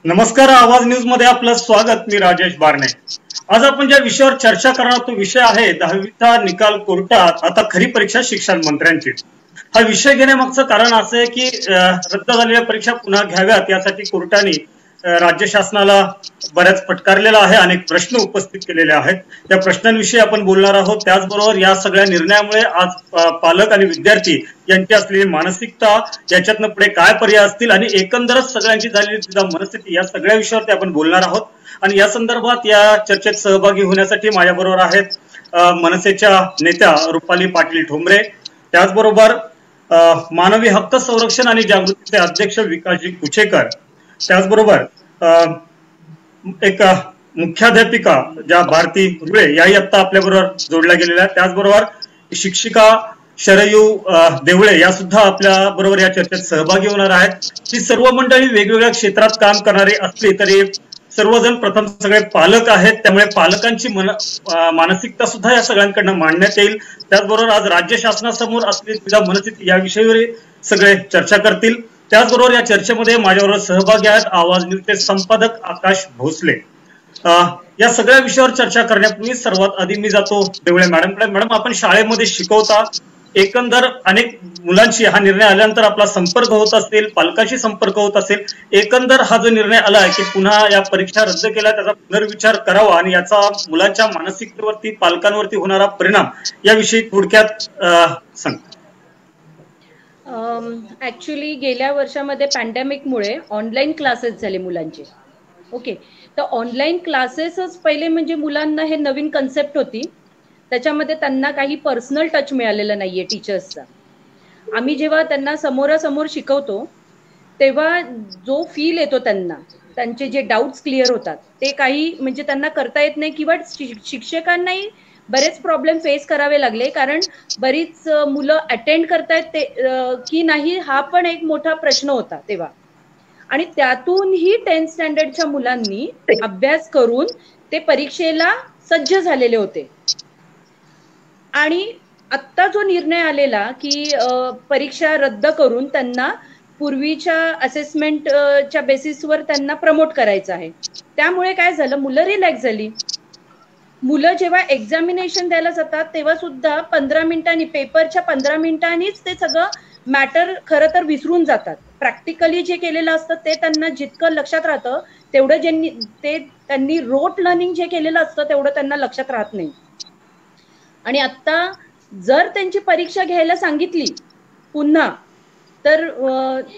नमस्कार. आवाज न्यूज मध्ये आपलं स्वागत. मी राजेश बारणे. आज आपण ज्या विषयावर चर्चा करणार तो विषय आहे 10वीचा निकाल कोर्टात, आता खरी परीक्षा शिक्षण मंत्र्यांची. हा विषय घेण्यामागचं कारण असं आहे की रद्द झालेल्या परीक्षा पुन्हा घ्याव्यात यासाठी कोर्टाने राज्य शासनाला बऱ्याच फटकारलेला आहे. अनेक प्रश्न उपस्थित केलेले आहेत. त्या प्रश्नांविषयी आपण बोलणार आहोत. त्याचबरोबर या सगळ्या निर्णयामुळे आज पालक आणि विद्यार्थी यांची असलेली मानसिकता, याच्यातनं पुढे काय पर्याय असतील आणि एकंदरच सगळ्यांची झालेली मनस्थिती, या सगळ्या विषयावरती आपण बोलणार आहोत. आणि या संदर्भात या चर्चेत सहभागी होण्यासाठी माझ्याबरोबर आहेत मनसेच्या नेत्या रुपाली पाटील ठोंबरे, त्याचबरोबर मानवी हक्क संरक्षण आणि जागृतीचे अध्यक्ष विकासजी कुचेकर, त्याचबरोबर एक मुख्याध्यापिका ज्या भारती रुळे याही आता आपल्याबरोबर जोडल्या गेलेल्या आहेत. त्याचबरोबर शिक्षिका शरयू देवळे या सुद्धा आपल्या बरोबर या चर्चेत सहभागी होणार आहेत. ही सर्व मंडळी वेगवेगळ्या क्षेत्रात काम करणारी असली तरी सर्वजण प्रथम सगळे पालक आहेत. त्यामुळे पालकांची मानसिकता सुद्धा या सगळ्यांकडनं मांडण्यात येईल. त्याचबरोबर आज राज्य शासनासमोर असलेली मनस्थिती या विषयावर सगळे चर्चा करतील. त्याचबरोबर या चर्चेमध्ये माझ्याबरोबर सहभागी आहेत आवाज न्यूजचे संपादक आकाश भोसले. या सगळ्या विषयावर चर्चा करण्यापूर्वी सर्वात आधी मी जातो देवळे मॅडमकडे. मॅडम, आपण शाळेमध्ये शिकवता, एकंदर अनेक मुलांशी हा निर्णय आल्यानंतर आपला संपर्क होत असेल, पालकांशी संपर्क होत असेल, एकंदर हा जो निर्णय आला आहे की पुन्हा या परीक्षा रद्द केल्या त्याचा पुनर्विचार करावा आणि याचा मुलांच्या मानसिकतेवरती, पालकांवरती होणारा परिणाम याविषयी थोडक्यात सांग. ऍक्च्युली गेल्या वर्षामध्ये पॅन्डेमिकमुळे ऑनलाईन क्लासेस झाले मुलांचे. ओके, तर ऑनलाईन क्लासेसच पहिले म्हणजे मुलांना हे नवीन कन्सेप्ट होती. त्याच्यामध्ये त्यांना काही पर्सनल टच मिळालेला नाहीये टीचर्सचा. आम्ही जेव्हा त्यांना समोरासमोर शिकवतो तेव्हा जो फील येतो त्यांना, त्यांचे जे डाऊट्स क्लिअर होतात ते काही म्हणजे त्यांना करता येत नाही किंवा शिक्षकांनाही बरेच प्रॉब्लेम फेस करावे लागले, कारण बरीच मुलं अटेंड करतायत ते की नाही हा पण एक मोठा प्रश्न होता तेव्हा. आणि त्यातूनही 10th स्टँडर्डच्या मुलांनी अभ्यास करून ते परीक्षेला सज्ज झालेले होते. आणि आत्ता जो निर्णय आलेला की परीक्षा रद्द करून त्यांना पूर्वीच्या असेसमेंटच्या बेसिसवर त्यांना प्रमोट करायचं आहे, त्यामुळे काय झालं, मुलं रिलॅक्स झाली. मुलं जेव्हा एक्झामिनेशन द्यायला जातात तेव्हा सुद्धा 15 मिनिटांनी, पेपरच्या 15 मिनिटांनीच ते सगळं मॅटर खरं तर विसरून जातात. प्रॅक्टिकली जे केलेलं असतं ते त्यांना जितकं लक्षात राहतं तेवढं त्यांनी रोट लर्निंग जे केलेलं असतं तेवढं त्यांना लक्षात राहत नाही. आणि आता जर त्यांची परीक्षा घ्यायला सांगितली पुन्हा, तर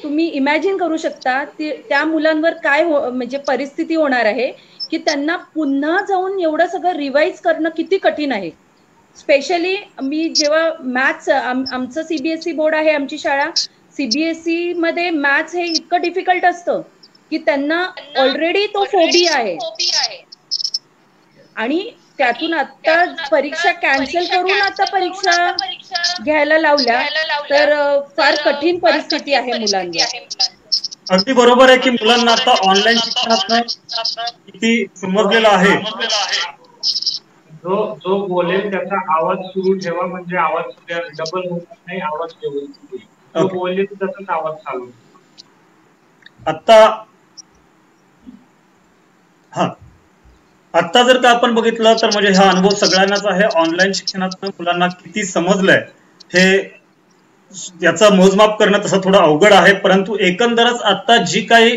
तुम्ही इमॅजिन करू शकता त्या मुलांवर काय म्हणजे परिस्थिती होणार आहे की त्यांना पुन्हा जाऊन एवढं सगळं रिवाइज करणं किती कठीण आहे. स्पेशली मी जेव्हा मॅथ्स, आमचं सीबीएसई बोर्ड आहे, आमची शाळा, सीबीएसई मध्ये मॅथ्स हे इतकं डिफिकल्ट असतं की त्यांना ऑलरेडी तो फोबिया आहे. आणि त्यातून आता परीक्षा कॅन्सल करून आता परीक्षा घ्यायला लावल्या तर फार कठीण परिस्थिती आहे मुलांवर. अगदी बरोबर आहे की मुलांना आता ऑनलाईन शिक्षणात किती समजलेलं आहे. जो बोलेल त्याचा आवाज सुरू ठेवा, म्हणजे आवाज डबल होत नाही, आवाज व्यवस्थित जो बोलेल त्याचाच आवाज चालू. आता जर का आपण बघितलं तर म्हणजे हा अनुभव सगळ्यांनाच आहे. ऑनलाईन शिक्षणात मुलांना किती समजलंय हे याचा मोजमाप करणं तसं थोडं अवघड आहे. परंतु एकंदरच आता जी काही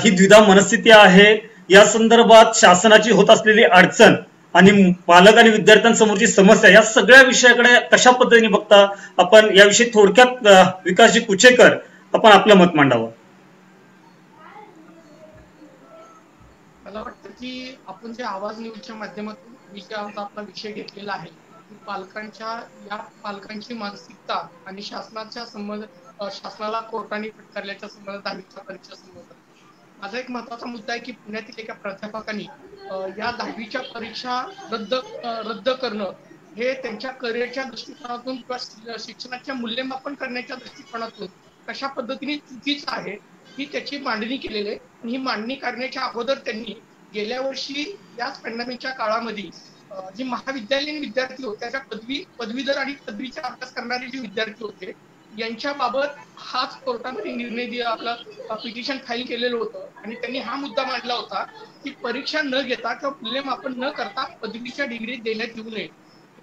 ही द्विधा मनस्थिती आहे या संदर्भात शासनाची होत असलेली अडचण आणि पालक आणि विद्यार्थ्यांसमोरची समस्या, या सगळ्या विषयाकडे कशा पद्धतीने बघता आपण, याविषयी थोडक्यात विकासजी कुचेकर आपण आपलं मत मांडावं. मला वाटतं की आपण जे आवाज न्यूजच्या माध्यमातून विषयाचा आपला विषय घेतलेला आहे, पालकांची मानसिकता आणि शासनाच्या संबंध, शासनाला कोर्टाने फटकारल्याच्या संबंधात 10वीच्या परीक्षा संबंधात माझा एक महत्वाचा मुद्दा आहे की पुण्यातील एका प्राध्यापकांनी या 10वीच्या परीक्षा रद्द करणं हे त्यांच्या करिअरच्या दृष्टिकोनातून किंवा शिक्षणाच्या मूल्यमापन करण्याच्या दृष्टिकोनातून कशा पद्धतीने चुकीचं आहे ही त्याची मांडणी केलेली आहे. आणि ही मांडणी करण्याच्या अगोदर त्यांनी गेल्या वर्षी याच पॅन्डेमिकच्या काळामध्ये जे महाविद्यालयीन विद्यार्थी होते, त्याच्या पदवीधर आणि पदवीचा अभ्यास करणारे जे विद्यार्थी होते यांच्याबाबत हाच कोर्टामध्ये निर्णय दिला, आपलं पिटिशन फाईल केलेलं होतं आणि त्यांनी हा मुद्दा मांडला होता की परीक्षा न घेता किंवा मूल्यमापन न करता पदवीच्या डिग्री देण्यात येऊ नये.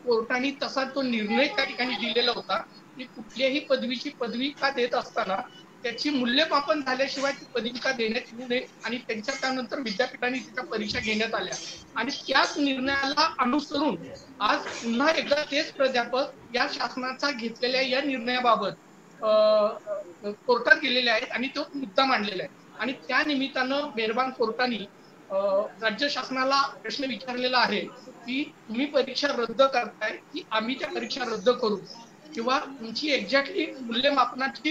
कोर्टाने तसा तो निर्णय त्या ठिकाणी दिलेला होता की कुठल्याही पदवीची पदवी का देत असताना त्याची मूल्यमापन झाल्याशिवाय ती पदवी का देण्यात येऊ नये आणि त्यांच्या त्यानंतर विद्यापीठाने त्याच्या परीक्षा घेण्यात आल्या आणि त्याच निर्णयाला अनुसरून आज पुन्हा एकदा तेच प्राध्यापक या शासनाचा घेतलेल्या या निर्णयाबाबत कोर्टात गेलेले आहेत आणि तो मुद्दा मांडलेला आहे आणि त्या निमित्तानं मेहरबान कोर्टाने राज्य शासनाला प्रश्न विचारलेला आहे की तुम्ही परीक्षा रद्द करताय की आम्ही त्या परीक्षा रद्द करू किंवा तुमची एक्झॅक्टली मूल्यमापनाची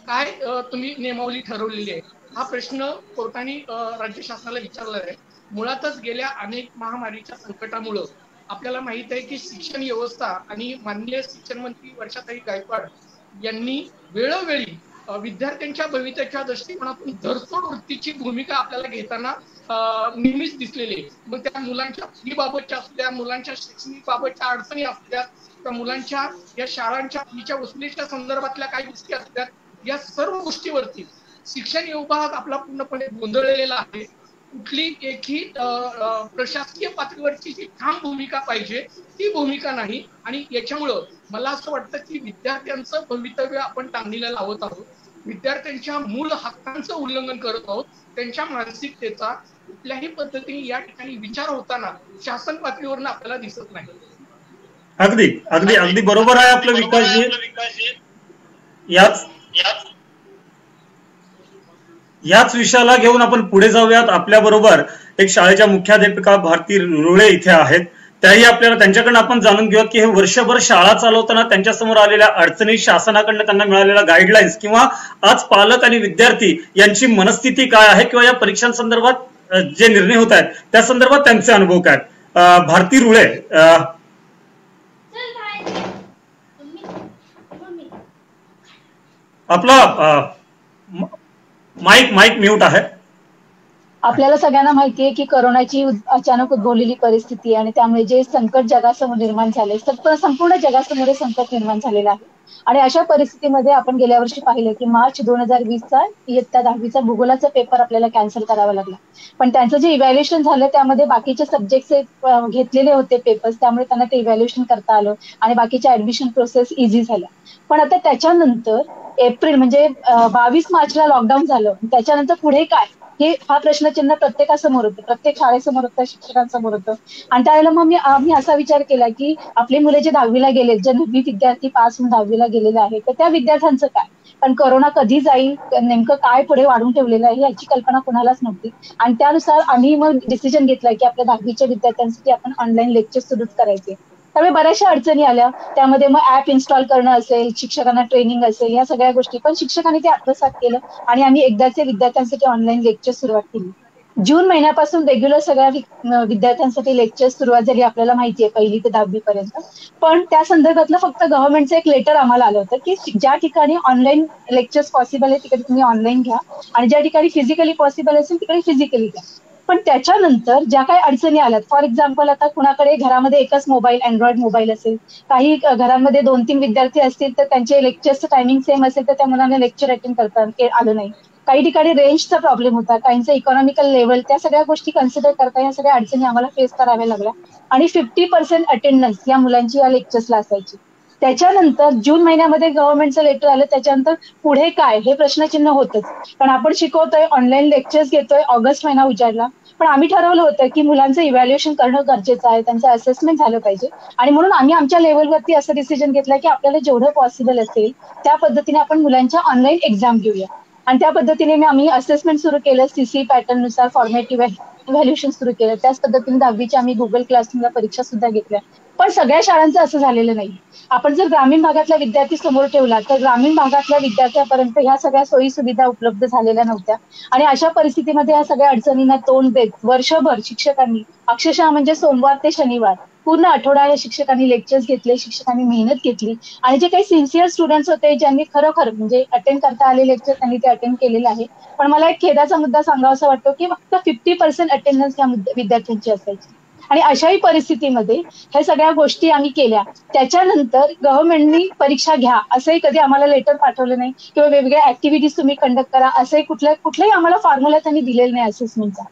काय तुम्ही नियमावली ठरवलेली आहे. हा प्रश्न कोर्टाने राज्य शासनाला विचारला आहे. मुळातच गेल्या अनेक महामारीच्या संकटामुळं आपल्याला माहित आहे की शिक्षण व्यवस्था आणि माननीय शिक्षण मंत्री वर्षाताई गायकवाड यांनी वेळोवेळी विद्यार्थ्यांच्या भवितव्याच्या दृष्टिकोनातून धरसोड वृत्तीची भूमिका आपल्याला घेताना नेहमीच दिसलेली आहे. मग त्या मुलांच्या फी बाबतच्या असू द्या, मुलांच्या शैक्षणिक बाबतच्या अडचणी असू द्या, त्या मुलांच्या या शाळांच्या फीच्या वसुलीच्या संदर्भातल्या काही गोष्टी असू द्या, या सर्व गोष्टीवरती शिक्षण विभाग आपला पूर्णपणे गोंधळलेला आहे. कुठली एकही प्रशासकीय पातळीवरची जी ठाम भूमिका पाहिजे ती भूमिका नाही आणि याच्यामुळं मला असं वाटतं की विद्यार्थ्यांचं भवितव्य आपण टांगणीला लावत आहोत, विद्यार्थ्यांच्या मूळ हक्कांचं उल्लंघन करत आहोत. त्यांच्या मानसिकतेचा कुठल्याही पद्धतीने या ठिकाणी विचार होताना शासन पातळीवरून आपल्याला दिसत नाही. अगदी अगदी अगदी बरोबर आहे आपलं विकासजी. याच विषयाला घेऊन आपण पुढे जाऊयात. आपल्या बरोबर एक शाळेच्या मुख्याध्यापिका भारती रुळे इथे आहेत. त्याही आपल्याला त्यांच्याकडनं आपण जाणून घेऊयात की हे वर्षभर शाळा चालवताना त्यांच्यासमोर आलेल्या अडचणी, शासनाकडनं त्यांना मिळालेल्या गाईडलाईन्स किंवा आज पालक आणि विद्यार्थी यांची मनस्थिती काय आहे किंवा या परीक्षांसंदर्भात जे निर्णय होत आहेत त्या संदर्भात त्यांचे अनुभव काय. भारती रुळे, आपला माईक म्यूट आहे. आपल्याला सगळ्यांना माहिती आहे की कोरोनाची अचानक उद्भवलेली परिस्थिती आणि त्यामुळे जे संकट जगासमोर निर्माण झाले, संपूर्ण जगासमोर संकट निर्माण झालेलं आहे. आणि अशा परिस्थितीमध्ये आपण गेल्या वर्षी पाहिलं की मार्च 2020चा इयत्ता 10वीचा भूगोलाचा पेपर आपल्याला कॅन्सल करावा लागला. पण त्यांचं जे इव्हॅल्युएशन झालं त्यामध्ये बाकीचे सब्जेक्टचे घेतलेले होते पेपर्स, त्यामुळे त्यांना ते इव्हॅल्युएशन करता आलं आणि बाकीच्या ऍडमिशन प्रोसेस इझी झाल्या. पण आता त्याच्यानंतर एप्रिल म्हणजे 22 मार्चला लॉकडाऊन झालं. त्याच्यानंतर पुढे काय हा प्रश्नचिन्ह प्रत्येकासमोर होतं, प्रत्येक शाळेसमोर होतं, शिक्षकांसमोर होतं. आणि त्यावेळेला मग आम्ही असा विचार केला की आपली मुले जे 10वीला गेले, जे नववी विद्यार्थी पास होऊन 10वीला गेलेले आहेत, तर त्या विद्यार्थ्यांचं काय. पण कोरोना कधी जाईल, नेमकं काय पुढे वाढून ठेवलेलं आहे याची कल्पना कुणालाच नव्हती. आणि त्यानुसार आम्ही मग डिसिजन घेतला की आपल्या 10वीच्या विद्यार्थ्यांसाठी आपण ऑनलाईन लेक्चर सुरूच करायचे. त्यामुळे बऱ्याचशा अडचणी आल्या. त्यामध्ये मग ऍप इन्स्टॉल करणं असेल, शिक्षकांना ट्रेनिंग असेल, या सगळ्या गोष्टी. पण शिक्षकांनी ते आत्मसात केलं आणि आम्ही एकदाचे विद्यार्थ्यांसाठी ऑनलाईन लेक्चर सुरुवात केली. जून महिन्यापासून रेग्युलर सगळ्या विद्यार्थ्यांसाठी लेक्चर सुरुवात झाली, आपल्याला माहिती आहे, 1ली ते 10वी पर्यंत. पण त्या संदर्भातलं फक्त गव्हर्नमेंटचं एक लेटर आम्हाला आलं होतं की ज्या ठिकाणी ऑनलाईन लेक्चर्स पॉसिबल आहे तिकडे तुम्ही ऑनलाईन घ्या आणि ज्या ठिकाणी फिजिकली पॉसिबल असेल तिकडे फिजिकली घ्या. पण त्याच्यानंतर ज्या काही अडचणी आल्यात, फॉर एक्झाम्पल आता कुणाकडे घरामध्ये एकच मोबाईल, अँड्रॉइड मोबाईल असेल, काही घरांमध्ये 2-3 विद्यार्थी असतील तर त्यांचे लेक्चरचं टायमिंग सेम असेल तर त्या मुलांना लेक्चर अटेंड करता आलं नाही. काही ठिकाणी रेंजचा प्रॉब्लेम होता, काहींचा इकॉनॉमिकल लेवल, त्या सगळ्या गोष्टी कन्सिडर करता या सगळ्या अडचणी आम्हाला फेस कराव्या लागल्या. आणि 50% अटेंडन्स या मुलांची या लेक्चर्सला असायची. त्याच्यानंतर जून महिन्यामध्ये गव्हर्नमेंटचं लेटर आलं. त्याच्यानंतर पुढे काय हे प्रश्नचिन्ह होतच. पण आपण शिकवतोय, ऑनलाईन लेक्चर्स घेतोय, ऑगस्ट महिना उजाडला. पण आम्ही ठरवलं होतं की मुलांचं इव्हॅल्युएशन करणं गरजेचं आहे, त्यांचं असेसमेंट झालं पाहिजे. आणि म्हणून आम्ही आमच्या लेवलवरती असं डिसिजन घेतलं की आपल्याला जेवढं पॉसिबल असेल त्या पद्धतीने आपण मुलांच्या ऑनलाईन एक्झाम घेऊया. आणि त्या पद्धतीने आम्ही असेसमेंट सुरू केलं, सीसी पॅटर्ननुसार फॉर्मेटिव्ह इव्हॅल्युएशन सुरू केलं. त्याच पद्धतीने 10वीची आम्ही गुगल क्लासरूमला परीक्षा सुद्धा घेतल्या. पण सगळ्या शाळांचं असं झालेलं नाही. आपण जर ग्रामीण भागातला विद्यार्थी समोर ठेवला तर ग्रामीण भागातल्या विद्यार्थ्यापर्यंत ह्या सगळ्या सोयी सुविधा उपलब्ध झालेल्या नव्हत्या. आणि अशा परिस्थितीमध्ये या सगळ्या अडचणींना तोंड देत वर्षभर शिक्षकांनी अक्षरशः म्हणजे सोमवार ते शनिवार पूर्ण आठवडा या शिक्षकांनी लेक्चर्स घेतले, शिक्षकांनी मेहनत घेतली. आणि जे काही सिन्सिअर स्टुडंट्स होते ज्यांनी खरोखर म्हणजे अटेंड करता आले लेक्चर त्यांनी ते अटेंड केलेलं आहे. पण मला एक खेदाचा मुद्दा सांगावासा वाटतो की फक्त 50% अटेंडन्स या विद्यार्थ्यांची असायची. आणि अशाही परिस्थितीमध्ये ह्या सगळ्या गोष्टी आम्ही केल्या. त्याच्यानंतर गव्हर्नमेंटनी परीक्षा घ्या असंही कधी आम्हाला लेटर पाठवलं नाही किंवा वेगवेगळ्या ऍक्टिव्हिटीज तुम्ही कंडक्ट करा असंही कुठलाही आम्हाला फॉर्म्युला त्यांनी दिलेला नाही असेसमेंटचा.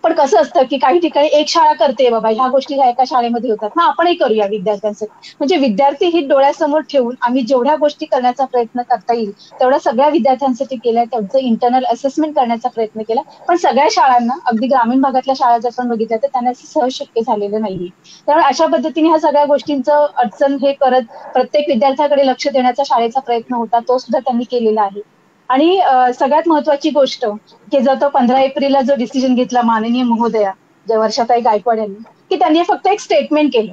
पण कसं असतं की काही ठिकाणी एक शाळा करते बाबा ह्या गोष्टी ह्या एका शाळेमध्ये होतात ना आपणही करूया विद्यार्थ्यांसाठी. म्हणजे विद्यार्थी हित डोळ्यासमोर ठेवून आम्ही जेवढ्या गोष्टी करण्याचा प्रयत्न करता येईल तेवढ्या सगळ्या विद्यार्थ्यांसाठी केल्या. त्यांचं इंटरनल असेसमेंट करण्याचा प्रयत्न केला. पण सगळ्या शाळांना अगदी ग्रामीण भागातल्या शाळा जर आपण बघितल्या तर त्यांना सहज शक्य झालेलं नाहीये. त्यामुळे अशा पद्धतीने ह्या सगळ्या गोष्टींचं अडचण हे करत प्रत्येक विद्यार्थ्याकडे लक्ष देण्याचा शाळेचा प्रयत्न होता तो सुद्धा त्यांनी केलेला आहे. आणि सगळ्यात महत्वाची गोष्ट की जो तो 15 एप्रिलला जो डिसिजन घेतला माननीय महोदया ज्या वर्षाताई गायकवाड यांनी की त्यांनी फक्त एक स्टेटमेंट केलं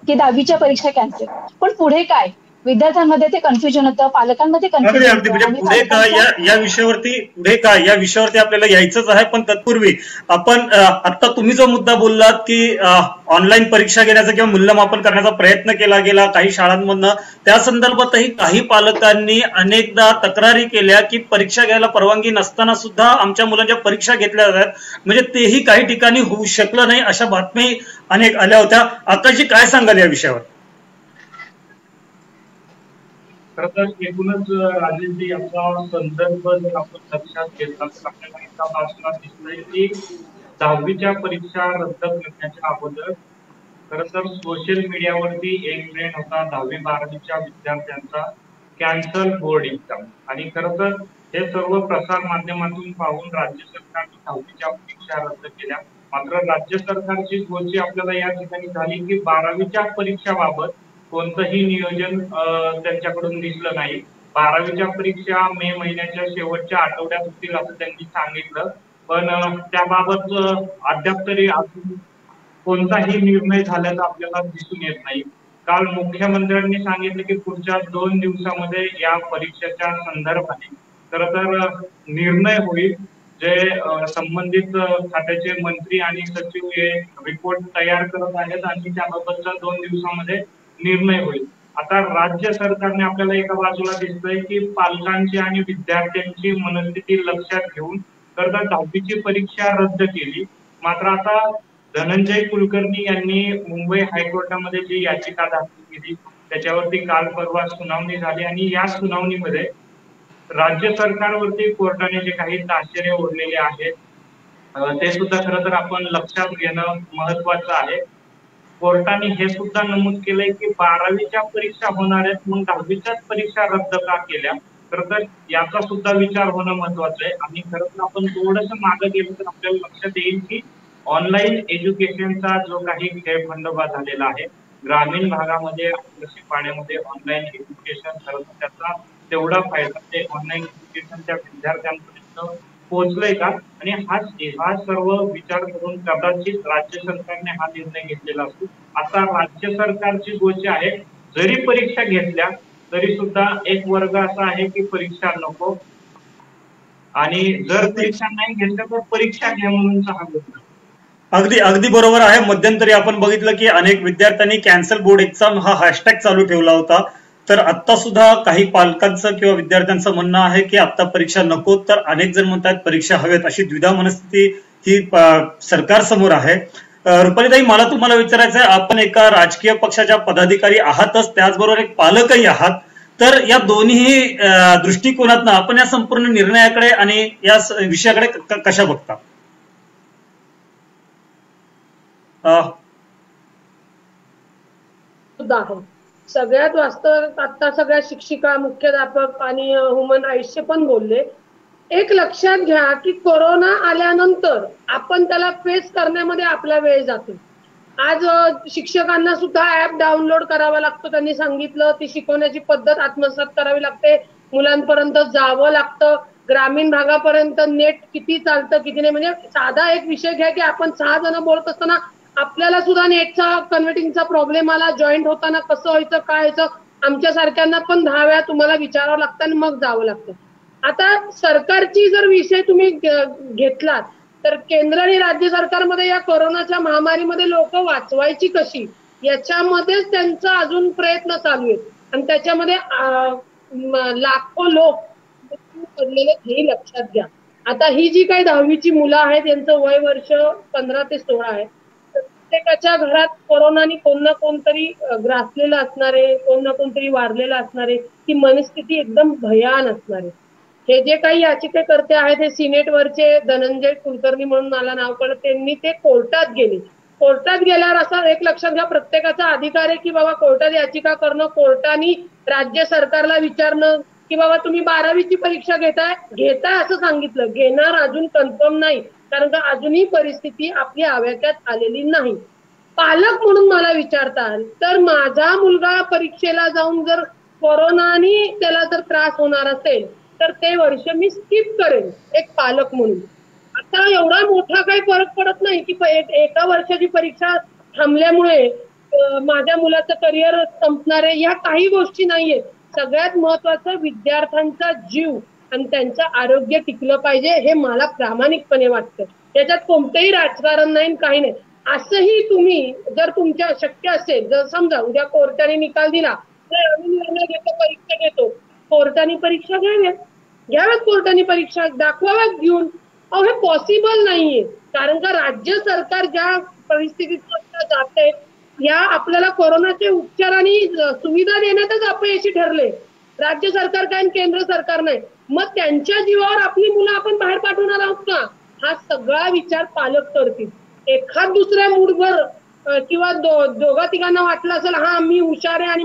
की 10वीच्या परीक्षा कॅन्सल. पण पुढे काय विद्यार्थ्यांमध्ये ते कन्फ्युजन होतं पालकांमध्ये कन्फ्युजन म्हणजे पुढे काय या विषयावरती आपल्याला यायचंच आहे. पण तत्पूर्वी आपण आता तुम्ही जो मुद्दा बोललात की ऑनलाईन परीक्षा घेण्याचा किंवा मूल्यमापन करण्याचा प्रयत्न केला गेला काही शाळांमधनं त्या संदर्भातही काही पालकांनी अनेकदा तक्रारी केल्या की परीक्षा घ्यायला परवानगी नसताना सुद्धा आमच्या मुलांच्या परीक्षा घेतल्या जातात. म्हणजे तेही काही ठिकाणी होऊ शकलं नाही अशा बातमी अनेक आल्या होत्या. आकाशजी काय सांगाल या विषयावर? खरं तर एकूणच राजेशजी याचा संदर्भ जर आपण लक्षात घेतला तर आपल्याला एका बाजूला दिसतंय की 10वीच्या परीक्षा रद्द करण्याच्या अगोदर खरं तर सोशल मीडियावरती एक ट्रेंड होता 10वी-12वीच्या विद्यार्थ्यांचा कॅन्सल बोर्ड एक्झाम. आणि खरं तर हे सर्व प्रसार माध्यमातून पाहून राज्य सरकारने 10वीच्या परीक्षा रद्द केल्या. मात्र राज्य सरकारची घोषणा आपल्याला या ठिकाणी झाली की 12वीच्या परीक्षाबाबत कोणतंही नियोजन त्यांच्याकडून दिसलं नाही. 12वीच्या परीक्षा मे महिन्याच्या शेवटच्या आठवड्यात होतील असं त्यांनी सांगितलं. पण त्याबाबत अद्याप तरी अजून कोणताही निर्णय झाल्याचा आपल्याला दिसून येत नाही. काल मुख्यमंत्र्यांनी सांगितलं की पुढच्या 2 दिवसामध्ये या परीक्षेच्या संदर्भाने खरं तर निर्णय होईल. जे संबंधित खात्याचे मंत्री आणि सचिव हे रिपोर्ट तयार करत आहेत आणि त्याबाबतच्या 2 दिवसामध्ये निर्णय होईल. आता राज्य सरकारने आपल्याला एका बाजूला दिसतंय की पालकांची आणि विद्यार्थ्यांची मनस्थिती लक्षात घेऊन तर 10वीची परीक्षा रद्द केली. मात्र आता धनंजय कुलकर्णी यांनी मुंबई हायकोर्टामध्ये जी याचिका दाखल केली त्याच्यावरती काल परवा सुनावणी झाली आणि या सुनावणीमध्ये राज्य सरकारवरती कोर्टाने जे काही ताशेरे ओढलेले आहेत ते सुद्धा खरं तर आपण लक्षात घेणं महत्वाचं आहे. कोर्टाने हे सुद्धा नमूद केलंय की 12वीच्या परीक्षा होणार आहेत मग 10वीच्याच परीक्षा रद्द का केल्या. खरं तर याचा सुद्धा विचार होणं महत्वाचं आहे. आणि खरं तर आपण थोडंसं मागे गेलो तर आपल्याला लक्षात येईल की ऑनलाईन एज्युकेशनचा जो काही खेळखंडोबा झालेला आहे ग्रामीण भागामध्ये पाण्यामध्ये ऑनलाईन एज्युकेशन खरं तर त्याचा तेवढा फायदा ते ऑनलाईन एज्युकेशनच्या विद्यार्थ्यांपर्यंत पोहोचलंय का. आणि हा सर्व विचार करून कदाचित राज्य सरकारने हा निर्णय घेतलेला असतो. आता राज्य सरकारची गोष्ट आहे जरी परीक्षा घेतल्या तरी सुद्धा एक वर्ग असा आहे की परीक्षा नको आणि जर परीक्षा नाही घेतल्या तर परीक्षा घ्या म्हणून सांगत. अगदी बरोबर आहे. मध्यंतरी आपण बघितलं की अनेक विद्यार्थ्यांनी कॅन्सल बोर्ड एक्झाम हा हॅशटॅग चालू ठेवला होता. तर आता सुद्धा काही पालकांचं किंवा विद्यार्थ्यांचं म्हणणं आहे की आता परीक्षा नको तर अनेक जण म्हणतात परीक्षा हवेत. अशी द्विधा मनस्थिती ही सरकार समोर आहे. रुपालीताई मला तुम्हाला विचारायचं आहे आपण एका राजकीय पक्षाच्या पदाधिकारी आहातच त्याचबरोबर एक पालकही आहात. तर या दोन्ही दृष्टिकोनातनं आपण या संपूर्ण निर्णयाकडे आणि या विषयाकडे कशा बघता? सगळ्यात वास्तव आता सगळ्या शिक्षिका मुख्याध्यापक आणि ह्युमन राईट्सचे पण बोलले. एक लक्षात घ्या की कोरोना आल्यानंतर आपण त्याला फेस करण्यामध्ये आपला वेळ जातो. आज शिक्षकांना सुद्धा ऍप डाउनलोड करावा लागतो. त्यांनी सांगितलं ती शिकवण्याची पद्धत आत्मसात करावी लागते. मुलांपर्यंत जावं लागतं. ग्रामीण भागापर्यंत नेट किती चालतं किती नाही. म्हणजे साधा एक विषय घ्या की आपण 6 जण बोलत असताना आपल्याला सुद्धा नेटचा कन्व्हर्टिंगचा प्रॉब्लेम आला. जॉईंट होताना कसं व्हायचं काय व्हायचं आमच्या सारख्यांना पण 10 वेळा तुम्हाला विचारावं लागतं आणि मग जावं लागतं. आता सरकारची जर विषय तुम्ही घेतलात तर केंद्र आणि राज्य सरकारमध्ये या कोरोनाच्या महामारीमध्ये लोक वाचवायची कशी याच्यामध्येच त्यांचा अजून प्रयत्न चालू आहेत. आणि त्याच्यामध्ये लाखो लोक पडलेले हे लक्षात घ्या. आता ही जी काही 10वीची मुलं आहेत यांचं वय वर्ष 15 ते 16 आहे. प्रत्येकाच्या घरात कोरोनाने कोण ना कोणतरी ग्रासलेलं असणार आहे, कोण ना कोणतरी वारलेलं असणार आहे. ही मनस्थिती एकदम भयान असणार आहे. हे जे काही याचिकेकर्ते आहेत हे सिनेटवरचे धनंजय कुलकर्णी म्हणून मला नाव कळत, त्यांनी ते कोर्टात गेले. कोर्टात गेल्यावर असा एक लक्षात घ्या, प्रत्येकाचा अधिकार आहे की बाबा कोर्टात याचिका करणं, कोर्टाने राज्य सरकारला विचारणं की बाबा तुम्ही 12वीची परीक्षा घेताय असं सांगितलं. घेणार अजून कन्फर्म नाही, कारण का अजूनही परिस्थिती आपली आव्याक्यात आलेली नाही. पालक म्हणून मला विचारताल तर माझा मुलगा परीक्षेला जाऊन जर कोरोनाने त्याला जर त्रास होणार असेल तर ते वर्ष मी स्किप करेन एक पालक म्हणून. आता एवढा मोठा काही फरक पडत नाही की एका वर्षाची परीक्षा थांबल्यामुळे माझ्या मुलाचं करिअर संपणार आहे, या काही गोष्टी नाहीये. सगळ्यात महत्वाचं विद्यार्थ्यांचा जीव आणि त्यांचं आरोग्य टिकलं पाहिजे, हे मला प्रामाणिकपणे वाटतं. त्याच्यात कोणतंही राजकारण नाही, काही नाही. असंही तुम्ही जर तुमच्या शक्य असेल, जर समजा उद्या कोर्टाने निकाल दिला तर आम्ही निर्णय घेतो, परीक्षा घेतो, कोर्टाने परीक्षा घ्याव्यात कोर्टाने परीक्षा दाखवाव्यात घेऊन. हे पॉसिबल नाहीये, कारण का राज्य सरकार ज्या परिस्थितीत जाते या आपल्याला कोरोनाचे उपचार आणि सुविधा देण्यातच अपयशी ठरले. राज्य सरकार काय केंद्र सरकार नाही, मग त्यांच्या जीवावर आपली मुलं आपण बाहेर पाठवणार आहोत का? हा सगळा विचार पालक करतील. एखाद दुसऱ्या मूडवर किंवा दोघा तिघांना वाटलं असेल हा मी हुशार आहे आणि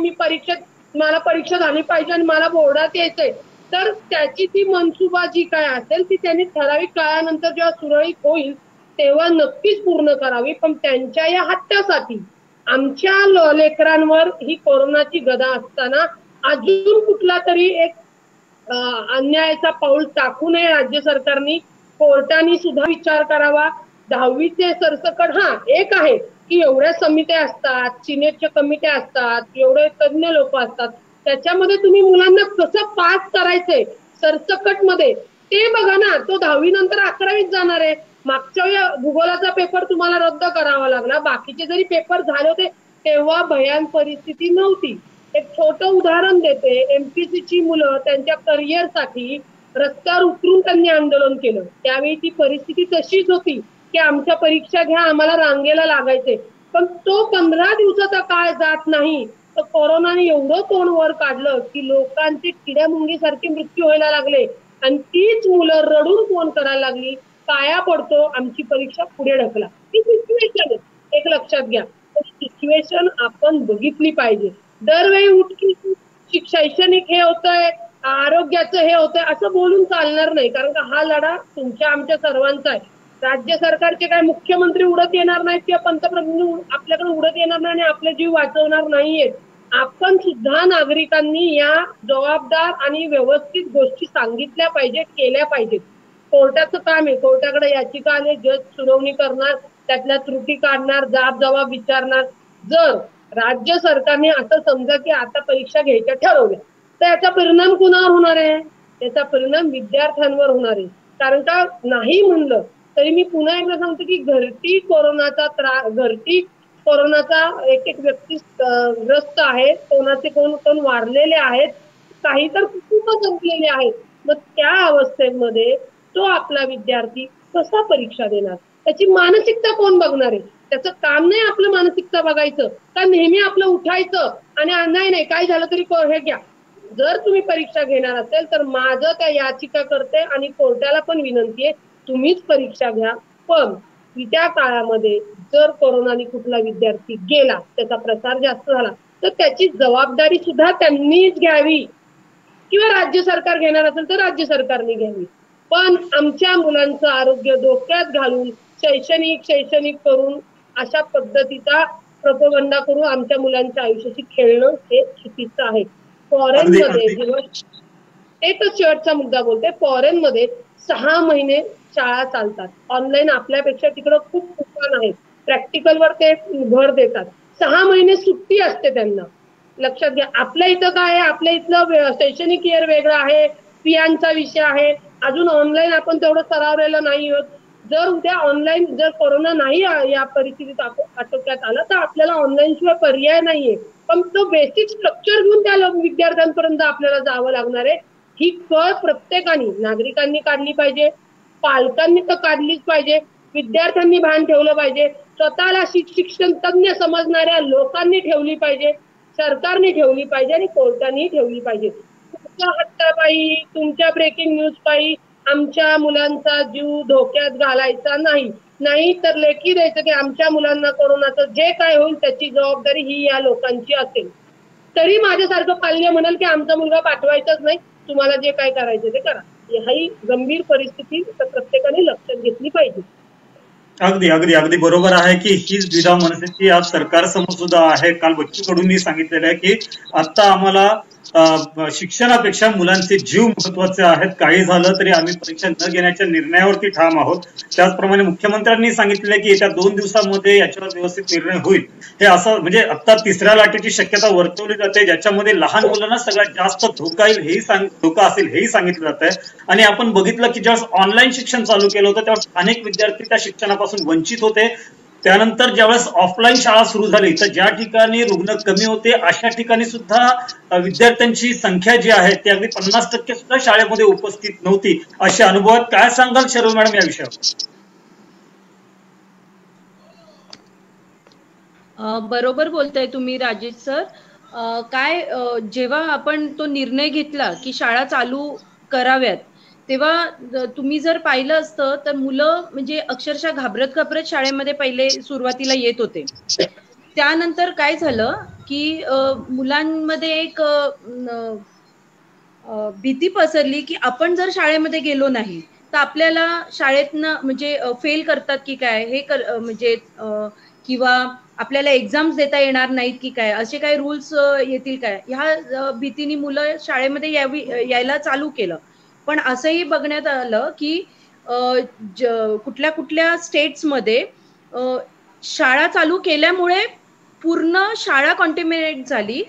मला परीक्षा झाली पाहिजे आणि मला बोर्डात यायचंय, तर त्याची ती मनसुबा जी काय असेल ती त्यांनी ठराविक काळानंतर जेव्हा सुरळीत होईल तेव्हा नक्कीच पूर्ण करावी. पण त्यांच्या या हट्टासाठी आमच्या लेकरांवर ही कोरोनाची गदा असताना अजून कुठला तरी एक अन्यायाचा पाऊल टाकू नये राज्य सरकारनी. कोर्टानी सुद्धा विचार करावा. 10वीचे सरसकट एक आहे की एवढ्या समित्या असतात, सिनेटच्या कमिट्या असतात, एवढे तज्ञ लोक असतात, त्याच्यामध्ये तुम्ही मुलांना कसं पास करायचंय सरसकट मध्ये ते बघा ना. तो 10वी नंतर 11वीत जाणार आहे. मागच्या भूगोलाचा पेपर तुम्हाला रद्द करावा लागला, बाकीचे जरी पेपर झाले होते तेव्हा भयान परिस्थिती नव्हती. एक छोटं उदाहरण देते. एमपीसीची मुलं त्यांच्या करिअरसाठी रस्त्यावर उतरून त्यांनी आंदोलन केलं. त्यावेळी ती परिस्थिती तशीच होती की आमच्या परीक्षा घ्या, आम्हाला रांगेला लागायचे. पण तो 15 दिवसाचा काळ जात नाही तर कोरोनाने एवढं तोंड वर काढलं की लोकांचे किड्यामुंगीसारखे मृत्यू व्हायला लागले आणि तीच मुलं रडून फोन करायला लागली, पाया पडतो आमची परीक्षा पुढे ढकला. ही सिच्युएशन आहे, एक लक्षात घ्या. सिच्युएशन आपण बघितली पाहिजे. दरवेळी उठकी शैक्षणिक हे होतंय, आरोग्याचं हे होतंय असं बोलून चालणार नाही, कारण का हा लढा तुमच्या आमच्या सर्वांचा आहे. राज्य सरकारचे काय मुख्यमंत्री उडत येणार नाहीत किंवा पंतप्रधान आपल्याकडे उडत येणार नाही आणि आपले जीव वाचवणार नाहीयेत. आपण सुद्धा नागरिकांनी या जबाबदार आणि व्यवस्थित गोष्टी सांगितल्या पाहिजेत, केल्या पाहिजेत. कोर्टाचं काम आहे, कोर्टाकडे याचिका आले, जज सुनावणी करणार, त्यातल्या त्रुटी काढणार, जबाब विचारणार. जर राज्य सरकारने असं समजा की आता परीक्षा घ्यायच्या ठरवल्या तर याचा परिणाम कुणावर होणार आहे? त्याचा परिणाम विद्यार्थ्यांवर होणार आहे. कारण का नाही म्हणलं तरी मी पुन्हा एकदा सांगतो की घरटी कोरोनाचा एक व्यक्ती ग्रस्त आहे, कोणाचे कोण वारलेले आहेत, काही तर कुटुंब संपलेले आहेत. मग त्या अवस्थेमध्ये तो आपला विद्यार्थी कसा परीक्षा देणार? त्याची मानसिकता कोण बघणार आहे? त्याचं काम नाही आपलं मानसिकता बघायचं का नेहमी आपलं उठायचं आणि नाही काय झालं तरी हे घ्या. जर तुम्ही परीक्षा घेणार असेल तर माझं त्या याचिका करते आणि कोर्टाला पण विनंती आहे, तुम्हीच परीक्षा घ्या. पण त्या काळामध्ये जर कोरोनाने कुठला विद्यार्थी गेला, त्याचा प्रसार जास्त झाला तर त्याची जबाबदारी सुद्धा त्यांनीच घ्यावी. किंवा राज्य सरकार घेणार असेल तर राज्य सरकारने घ्यावी. पण आमच्या मुलांचं आरोग्य धोक्यात घालून शैक्षणिक करून अशा पद्धतीचा प्रोपगंडा करून आमच्या मुलांच्या आयुष्याशी खेळणं हे चुकीचं आहे. फॉरेन मध्ये जेव्हा एकच शेवटचा मुद्दा बोलते, फॉरेन मध्ये 6 महिने शाळा चालतात ऑनलाईन. आपल्यापेक्षा तिकडं खूप तुफान आहे, प्रॅक्टिकलवर ते भर देतात. 6 महिने सुट्टी असते त्यांना. लक्षात घ्या, आपल्या इथं काय आहे, आपल्या इथलं शैक्षणिक इयर वेगळं आहे, पियांचा विषय आहे, अजून ऑनलाईन आपण तेवढं सरावलेलं नाही होत. जर उद्या ऑनलाईन जर कोरोना नाही या परिस्थितीत आटोक्यात आलं तर आपल्याला ऑनलाईन शिवाय पर्याय नाहीये. पण तो बेसिक स्ट्रक्चर घेऊन त्या विद्यार्थ्यांपर्यंत आपल्याला जावं लागणार आहे. ही कळ प्रत्येकाने, नागरिकांनी काढली पाहिजे, पालकांनी तर काढलीच पाहिजे, विद्यार्थ्यांनी भान ठेवलं पाहिजे. स्वतःला शिक्षण तज्ञ समजणाऱ्या लोकांनी ठेवली पाहिजे, सरकारने ठेवली पाहिजे आणि कोर्टाने ठेवली पाहिजे. तुमच्या हट्टापायी, तुमच्या ब्रेकिंग न्यूज पायी आमच्या मुलांचा जीव धोक्यात घालायचा नाही तर लेखी द्यायचं की आमच्या मुलांना कोरोनाचं जे काय होईल त्याची जबाबदारी ही या लोकांची असेल. तरी माझ्यासारखं पाल्य म्हणाल की आमचा मुलगा पाठवायचाच नाही, तुम्हाला जे काय करायचं ते करा. ही गंभीर परिस्थिती प्रत्येकाने लक्षात घेतली पाहिजे. अगदी अगदी अगदी बरोबर आहे की हीच द्विधा मनस्थिती आज सरकारसमोर सुद्धा आहे. काल बच्चू कडूंनी सांगितलेलं आहे की आता आम्हाला शिक्षणापेक्षा मुलांचे जीव महत्वाचे आहेत. काही झालं तरी आम्ही परीक्षा न घेण्याच्या निर्णयावरती ठाम आहोत. त्याचप्रमाणे मुख्यमंत्र्यांनी सांगितले की येत्या 2 दिवसांमध्ये याच्यावर व्यवस्थित निर्णय होईल. हे असं म्हणजे आता तिसऱ्या लाटेची शक्यता वर्तवली जाते, ज्याच्यामध्ये लहान मुलांना सगळ्यात जास्त धोका येईल धोका असेल हेही सांगितलं जात आहे. आणि आपण बघितलं की ज्यावेळेस ऑनलाईन शिक्षण चालू केलं होतं त्यावेळेस अनेक विद्यार्थी त्या शिक्षणापासून वंचित होते. त्यानंतर ज्यावेळेस ऑफलाईन शाळा सुरू झाली तर ज्या ठिकाणी रुग्ण कमी होते अशा ठिकाणी सुद्धा विद्यार्थ्यांची संख्या जी आहे ती अगदी 50% सुद्धा शाळेमध्ये उपस्थित नव्हती. अशा अनुभवात काय सांगाल शर्व मॅडम या विषयावर? बरोबर बोलताय तुम्ही राजेश सर. काय जेव्हा आपण तो निर्णय घेतला की शाळा चालू कराव्यात तेव्हा तुम्ही जर पाहिलं असतं तर मुलं म्हणजे अक्षरशः घाबरत शाळेमध्ये पहिले सुरुवातीला येत होते. त्यानंतर काय झालं की मुलांमध्ये एक भीती पसरली की आपण जर शाळेमध्ये गेलो नाही तर आपल्याला शाळेतनं म्हणजे फेल करतात की काय हे म्हणजे किंवा आपल्याला एक्झाम्स देता येणार नाहीत की काय, असे काही रूल्स येतील काय, ह्या भीतीने मुलं शाळेमध्ये यायला चालू केलं. पण असंही बघण्यात आलं की कुठल्या स्टेट्समध्ये शाळा चालू केल्यामुळे पूर्ण शाळा कॉन्टॅमिनेट झाली.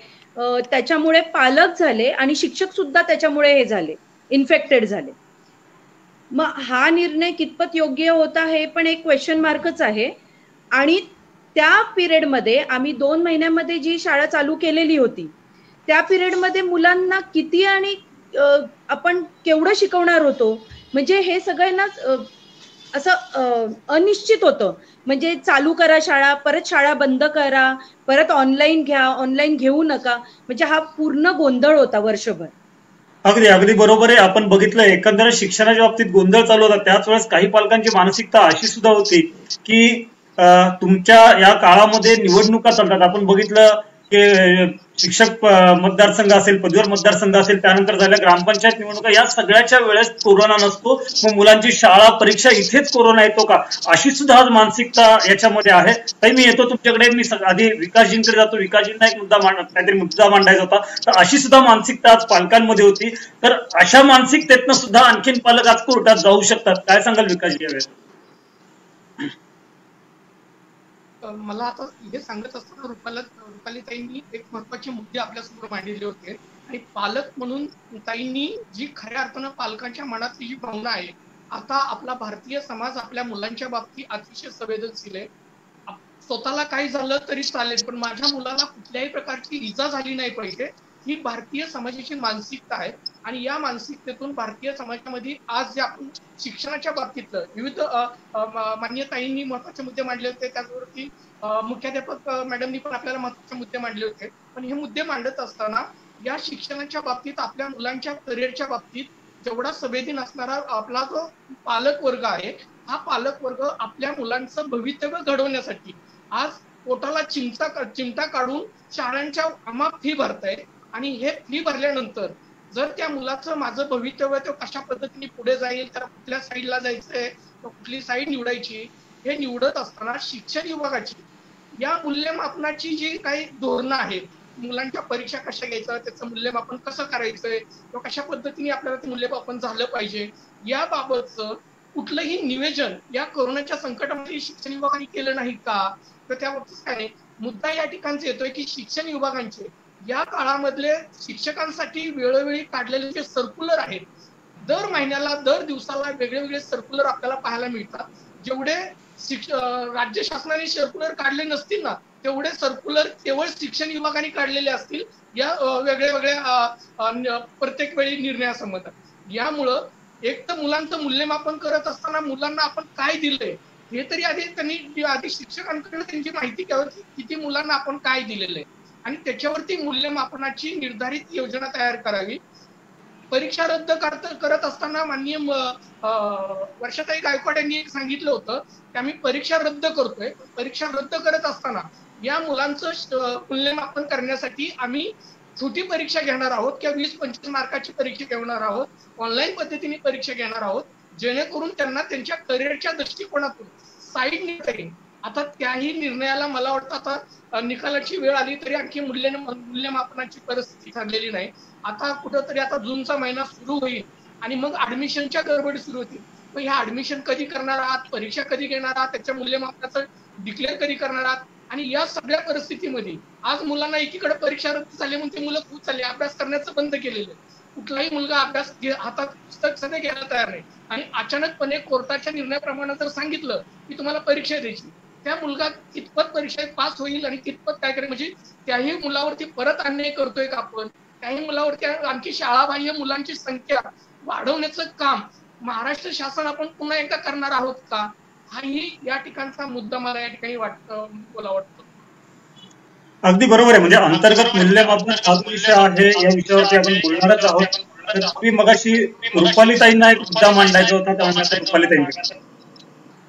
त्याच्यामुळे पालक झाले आणि शिक्षक सुद्धा त्याच्यामुळे हे झाले, इन्फेक्टेड झाले. मग हा निर्णय कितपत योग्य होता हे पण एक क्वेश्चन मार्कच आहे. आणि त्या पिरियडमध्ये आम्ही 2 महिन्यामध्ये जी शाळा चालू केलेली होती त्या पिरियडमध्ये मुलांना किती आणि आपण केवढं शिकवणार होतो म्हणजे हे सगळ्यांनाच असं अनिश्चित होतं. म्हणजे चालू करा शाळा, परत शाळा बंद करा, परत ऑनलाईन घ्या, ऑनलाईन घेऊ नका, म्हणजे हा पूर्ण गोंधळ होता वर्षभर. अगदी अगदी बरोबर आहे. आपण बघितलं एकंदर शिक्षणाच्या बाबतीत गोंधळ चालू होता. त्याच वेळेस काही पालकांची मानसिकता अशी सुद्धा होती की तुमच्या या काळामध्ये निवडणुका चालतात. आपण बघितलं की शिक्षक मतदारसंघ असेल, पदवीधर मतदारसंघ असेल, त्यानंतर झाल्या ग्रामपंचायत निवडणुका, या सगळ्याच्या वेळेस कोरोना नसतो, मग मुलांची शाळा परीक्षा इथेच कोरोना येतो का, अशी सुद्धा आज मानसिकता याच्यामध्ये आहे. ताई मी येतो तुमच्याकडे, मी आधी विकासजींकडे जातो. विकासजींना एक काहीतरी मुद्दा मांडायचा होता. तर अशी सुद्धा मानसिकता आज पालकांमध्ये होती. तर अशा मानसिकतेतनं सुद्धा आणखीन पालक आज कोर्टात जाऊ शकतात. काय सांगाल विकासजी यावेळेस? मला आता हे सांगत असताना रुपाली ताईंनी एक महत्वाचे मुद्दे आपल्यासमोर मांडलेले होते आणि पालक म्हणून ताईंनी जी खऱ्या अर्थानं पालकांच्या मनातली जी भावना आहे, आता आपला भारतीय समाज आपल्या मुलांच्या बाबतीत अतिशय संवेदनशील आहे. स्वतःला काही झालं तरी चालेल पण माझ्या मुलाला कुठल्याही प्रकारची इजा झाली नाही पाहिजे, ही भारतीय समाजाची मानसिकता आहे. आणि या मानसिकतेतून भारतीय समाजामध्ये आज जे आपण शिक्षणाच्या बाबतीतलं विविध मान्य ताईंनी महत्वाचे मुद्दे मांडले होते, त्याचवरती मुख्याध्यापक मॅडमनी पण आपल्याला महत्वाचे मुद्दे मांडले होते. पण हे मुद्दे मांडत असताना या शिक्षणाच्या बाबतीत आपल्या मुलांच्या करिअरच्या बाबतीत जेवढा संवेदन असणारा आपला जो पालक वर्ग आहे, हा पालक वर्ग आपल्या मुलांचं भवितव्य घडवण्यासाठी आज पोटाला चिमटा काढून शाळांच्या अमाप फी भरताय. आणि हे फी भरल्यानंतर जर त्या मुलाचं माझं भवितव्य तो कशा पद्धतीने पुढे जाईल, तर कुठल्या साईडला जायचंय, कुठली साईड निवडायची, हे निवडत असताना शिक्षण विभागाची या मूल्यमापनाची जी काही धोरणं आहेत, मुलांच्या परीक्षा कशा घ्यायचं, त्याचं मूल्यमापन कसं करायचंय किंवा कशा पद्धतीने आपल्याला ते मूल्यमापन झालं पाहिजे, याबाबतचं कुठलंही नियोजन या कोरोनाच्या संकटामध्ये शिक्षण विभागाने केलं नाही का? तर त्याबाबतीत काय मुद्दा या ठिकाणचा येतोय की शिक्षण विभागांचे या काळामधले शिक्षकांसाठी वेळोवेळी काढलेले जे सर्क्युलर आहेत, दर महिन्याला दर दिवसाला वेगळे सर्क्युलर आपल्याला पाहायला मिळतात. जेवढे राज्य शासनाने सर्क्युलर काढले नसतील ना, तेवढे सर्क्युलर केवळ शिक्षण विभागाने काढलेले असतील या वेगळ्या प्रत्येक वेळी निर्णयासंबंधात. यामुळं एक तर मुलांचं मूल्यमापन करत असताना मुलांना आपण काय दिलंय हे तरी आधी त्यांनी आधी शिक्षकांकडे त्यांची माहिती घ्यावी की किती मुलांना आपण काय दिलेलं आहे आणि त्याच्यावरती मूल्यमापनाची निर्धारित योजना तयार करावी. परीक्षा रद्द करत असताना माननीय वर्षाताई गायकवाड यांनी सांगितलं होतं की आम्ही परीक्षा रद्द करतोय. परीक्षा रद्द करत असताना या मुलांचं मूल्यमापन करण्यासाठी आम्ही छोटी परीक्षा घेणार आहोत किंवा 20-25 मार्काची परीक्षा घेणार आहोत, ऑनलाईन पद्धतीने परीक्षा घेणार आहोत, जेणेकरून त्यांना त्यांच्या करिअरच्या दृष्टिकोनातून साईड निघता येईल. आता त्याही निर्णयाला मला वाटतं आता निकालाची वेळ आली तरी आणखी मूल्यमापनाची परिस्थिती ठरलेली नाही. आता कुठंतरी आता जूनचा महिना सुरू होईल आणि मग ऍडमिशनच्या गडबडी सुरू होतील. मग ह्या ऍडमिशन कधी करणार आहात, परीक्षा कधी घेणार आहात, त्याच्या मूल्यमापनाचं डिक्लेअर कधी करणार आहात आणि या सगळ्या परिस्थितीमध्ये आज मुलांना एकीकडे परीक्षा रद्द झाली म्हणून ते मुलं खूप चालले, अभ्यास करण्याचं बंद केलेलं आहे. कुठलाही मुलगा अभ्यास हातात पुस्तक सध्या घ्यायला तयार नाही आणि अचानकपणे कोर्टाच्या निर्णयाप्रमाणे जर सांगितलं की तुम्हाला परीक्षा द्यायची, त्या मुलगा कितपत परीक्षेत पास होईल आणि कितपत काय करेल, म्हणजे त्याही मुलावरती परत अन्याय करतोय का आपण, त्याही मुलावरती आणखी शाळाबाह्य मुलांची संख्या वाढवण्याचं काम महाराष्ट्र शासन आपण पुन्हा एकदा करणार आहोत का, हाही या ठिकाणचा मुद्दा मला या ठिकाणी बोला वाटतो. अगदी बरोबर आहे. म्हणजे अंतर्गत मूल्यमापन हा विषय आहे, या विषयावरती आपण बोलणारच आहोत. तर तुम्ही मगाशी रुपालीताईंना एक मुद्दा मांडायचा होता, त्यामुळे रुपालीताईंकडे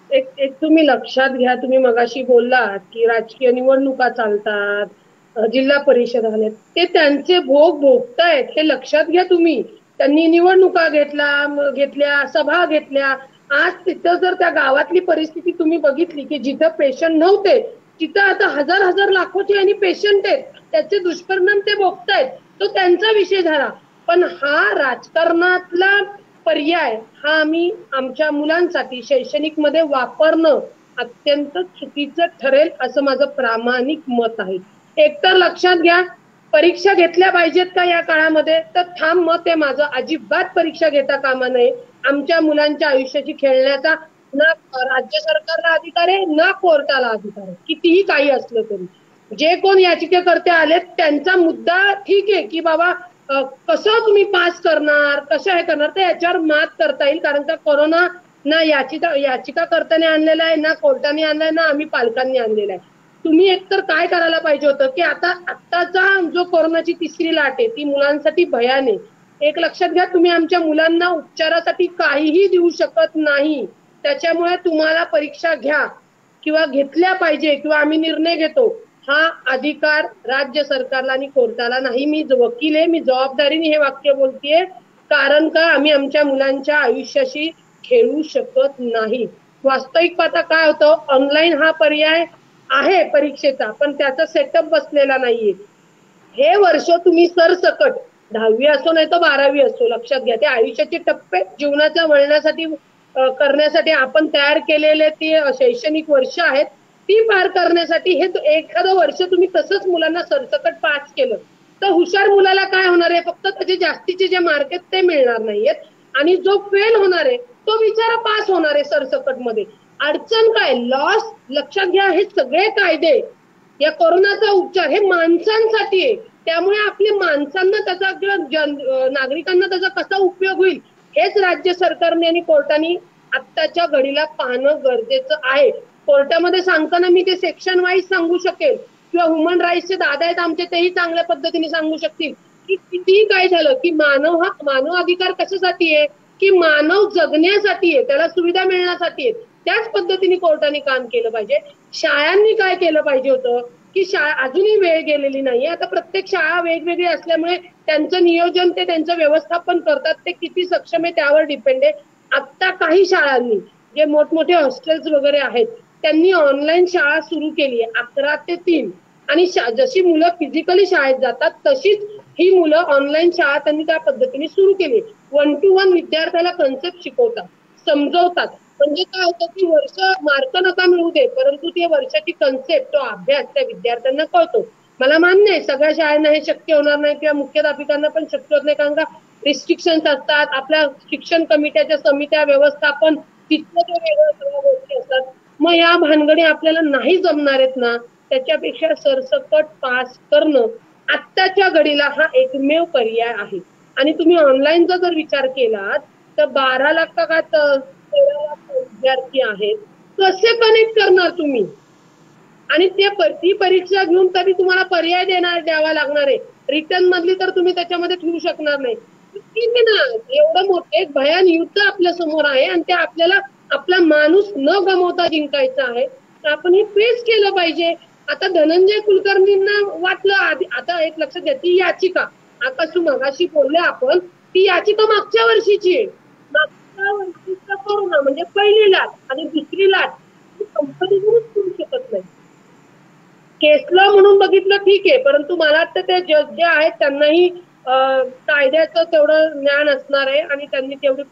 एक तुम्ही लक्षात घ्या, तुम्ही मगाशी बोललात की राजकीय निवडणुका चालतात, जिल्हा परिषद आले, ते त्यांचे भोग भोगतायत हे लक्षात घ्या तुम्ही. त्यांनी निवडणुका घेतल्या, सभा घेतल्या. आज तिथं जर त्या गावातली परिस्थिती तुम्ही बघितली की जिथं पेशंट नव्हते तिथं आता हजार लाखोचे आणि पेशंट आहेत, त्याचे दुष्परिणाम ते भोगतायत. तो त्यांचा विषय झाला. पण हा राजकारणातला पर्याय हा आम्ही आमच्या मुलांसाठी शैक्षणिक मध्ये वापरणं अत्यंत चुकीचं ठरेल असं माझं प्रामाणिक मत आहे. एकतर लक्षात घ्या, परीक्षा घेतल्या पाहिजेत का या काळामध्ये, तर ठाम मत आहे माझं, अजिबात परीक्षा घेता कामा नये. आमच्या मुलांच्या आयुष्याची खेळण्याचा ना राज्य सरकारला अधिकार आहे ना कोर्टाला अधिकार आहे. कितीही काही असलं तरी जे कोण याचिकेकर्ते आलेत त्यांचा मुद्दा ठीक आहे की बाबा कसं तुम्ही पास करणार, कसं हे करणार, तर याच्यावर मात करता येईल. कारण का कोरोना ना याचिकाकर्त्याने आणलेला आहे, ना कोर्टाने आणलाय, ना आम्ही पालकांनी आणलेला आहे. तुम्ही एकतर काय करायला पाहिजे होतं की आत्ताचा जो कोरोनाची तिसरी लाट आहे ती मुलांसाठी भयान आहे. एक लक्षात घ्या, तुम्ही आमच्या मुलांना उपचारासाठी काहीही देऊ शकत नाही. त्याच्यामुळे तुम्हाला परीक्षा घ्या किंवा घेतल्या पाहिजे किंवा आम्ही निर्णय घेतो हा अधिकार राज्य सरकारला आणि कोर्टाला नाही. मी वकील आहे, मी जबाबदारीने हे वाक्य बोलतेय. कारण का आम्ही आमच्या मुलांच्या आयुष्याशी खेळू शकत नाही. वास्तविक पाहता काय होतं, ऑनलाईन हा पर्याय आहे परीक्षेचा, पण त्याचा सेटअप बसलेला नाहीये. हे वर्ष तुम्ही सरसकट 10वी असो नाही तर 12वी असो, लक्षात घ्या ते आयुष्याचे टप्पे जीवनाच्या वळणासाठी करण्यासाठी आपण तयार केलेले ते शैक्षणिक वर्ष आहेत, ती पार करण्यासाठी हे एखादं वर्ष तुम्ही तसंच मुलांना सरसकट पास केलं तर हुशार मुलाला काय होणार आहे, फक्त त्याचे जास्तीचे जे मार्क आहेत ते मिळणार नाहीयेत आणि जो फेल होणार आहे तो बिचारा पास होणार आहे सरसकट मध्ये. अडचण काय, लॉस. लक्षात घ्या, हे सगळे कायदे या कोरोनाचा उपचार हे माणसांसाठी आहे. त्यामुळे आपल्या माणसांना त्याचा किंवा नागरिकांना त्याचा कसा उपयोग होईल हेच राज्य सरकारने आणि कोर्टाने आत्ताच्या घडीला पाहणं गरजेचं आहे. कोर्टामध्ये सांगताना मी ते सेक्शन वाईज सांगू शकेल किंवा ह्युमन राईट्सचे दादा आहेत आमचे तेही चांगल्या पद्धतीने सांगू शकतील की कितीही काय झालं की मानव अधिकार कशासाठी आहे की मानव जगण्यासाठी आहे, त्याला सुविधा मिळण्यासाठी आहे. त्याच पद्धतीने कोर्टाने काम केलं पाहिजे. शाळांनी काय केलं पाहिजे होतं की अजूनही वेळ गेलेली नाहीये. आता प्रत्येक शाळा वेगवेगळी असल्यामुळे त्यांचं नियोजन ते त्यांचं व्यवस्थापन करतात, ते किती सक्षम आहे त्यावर डिपेंड आहे. आता काही शाळांनी जे मोठमोठे हॉस्टेल्स वगैरे आहेत त्यांनी ऑनलाईन शाळा सुरू केली आहे 11 ते 3 आणि जशी मुलं फिजिकली शाळेत जातात तशीच ही मुलं ऑनलाईन शाळा त्यांनी त्या पद्धतीने सुरू केली. 1 to 1 विद्यार्थ्याला कन्सेप्ट शिकवतात, समजवतात. म्हणजे काय होतं की वर्ष मार्क नका मिळू दे, परंतु ते वर्षाची कन्सेप्ट तो अभ्यास त्या विद्यार्थ्यांना कळतो. मला मान्य आहे सगळ्या शाळांना हे शक्य होणार नाही किंवा मुख्याध्यापिकांना पण शक्य होत नाही, कारण का रिस्ट्रिक्शन्स असतात, आपल्या शिक्षण कमिट्याच्या समित्या व्यवस्थापन तिथलं ते वेगळं सगळ्या गोष्टी असतात. मग या भानगडी आपल्याला नाही जमणार आहेत ना, त्याच्यापेक्षा सरसकट पास करणं आत्ताच्या घडीला हा एकमेव पर्याय आहे. आणि तुम्ही ऑनलाईनचा जर विचार केला तर 12 लाख का 13 लाख विद्यार्थी आहेत कसे कनेक्ट करणार तुम्ही? आणि ती परीक्षा घेऊन तरी तुम्हाला पर्याय द्यावा लागणार आहे. रिटर्न मधली तर तुम्ही त्याच्यामध्ये ठेवू शकणार नाही. ठीक आहे ना, एवढं मोठं एक भयान युद्ध आपल्या समोर आहे आणि ते आपल्याला आपला माणूस न गमावता जिंकायचा आहे. तर आपण हे फेस केलं पाहिजे. आता धनंजय कुलकर्णींना वाटलं आता एक लक्षात घ्या, ती याचिका आता तू मगाशी बोलले आपण, ती याचिका मागच्या वर्षीची आहे. मागच्या वर्षीचा कोरोना म्हणजे पहिली लाट आणि दुसरी लाट कंपॅरिझनच करू शकत नाही. केसला म्हणून बघितलं ठीक आहे, परंतु मला वाटतं ते जज जे आहेत त्यांनाही कायद्याचं तेवढं ज्ञान असणार आहे आणि त्यांनी तेवढी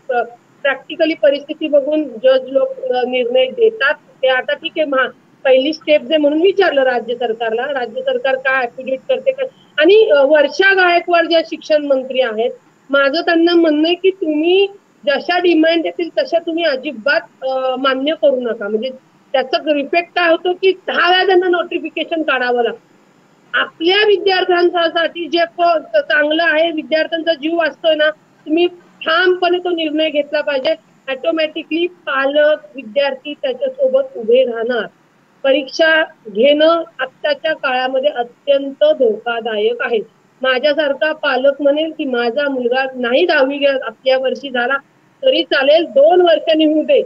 प्रॅक्टिकली परिस्थिती बघून जज लोक निर्णय देतात. ते आता ठीक आहे, पहिली स्टेप जे म्हणून विचारलं राज्य सरकारला, राज्य सरकार काय ऍफिडेविट करते का. आणि वर्षा गायकवाड ज्या शिक्षण मंत्री आहेत, माझं त्यांना म्हणणं आहे की तुम्ही जशा डिमांड येतील तशा तुम्ही अजिबात मान्य करू नका. म्हणजे त्याचा इफेक्ट काय होतो की 10 वेळा त्यांना नोटिफिकेशन काढावं लागतं. आपल्या विद्यार्थ्यांसाठी जे चांगलं आहे, विद्यार्थ्यांचा जीव वाचतोय ना, तुम्ही ठामपणे तो निर्णय घेतला पाहिजे. ऑटोमॅटिकली पालक विद्यार्थी त्याच्यासोबत उभे राहणार. परीक्षा घेणं आत्ताच्या काळामध्ये अत्यंत धोकादायक आहे. माझ्यासारखा पालक म्हणेल की माझा मुलगा नाही 10वी आपल्या वर्षी झाला तरी चालेल, 2 वर्षांनी होऊ दे,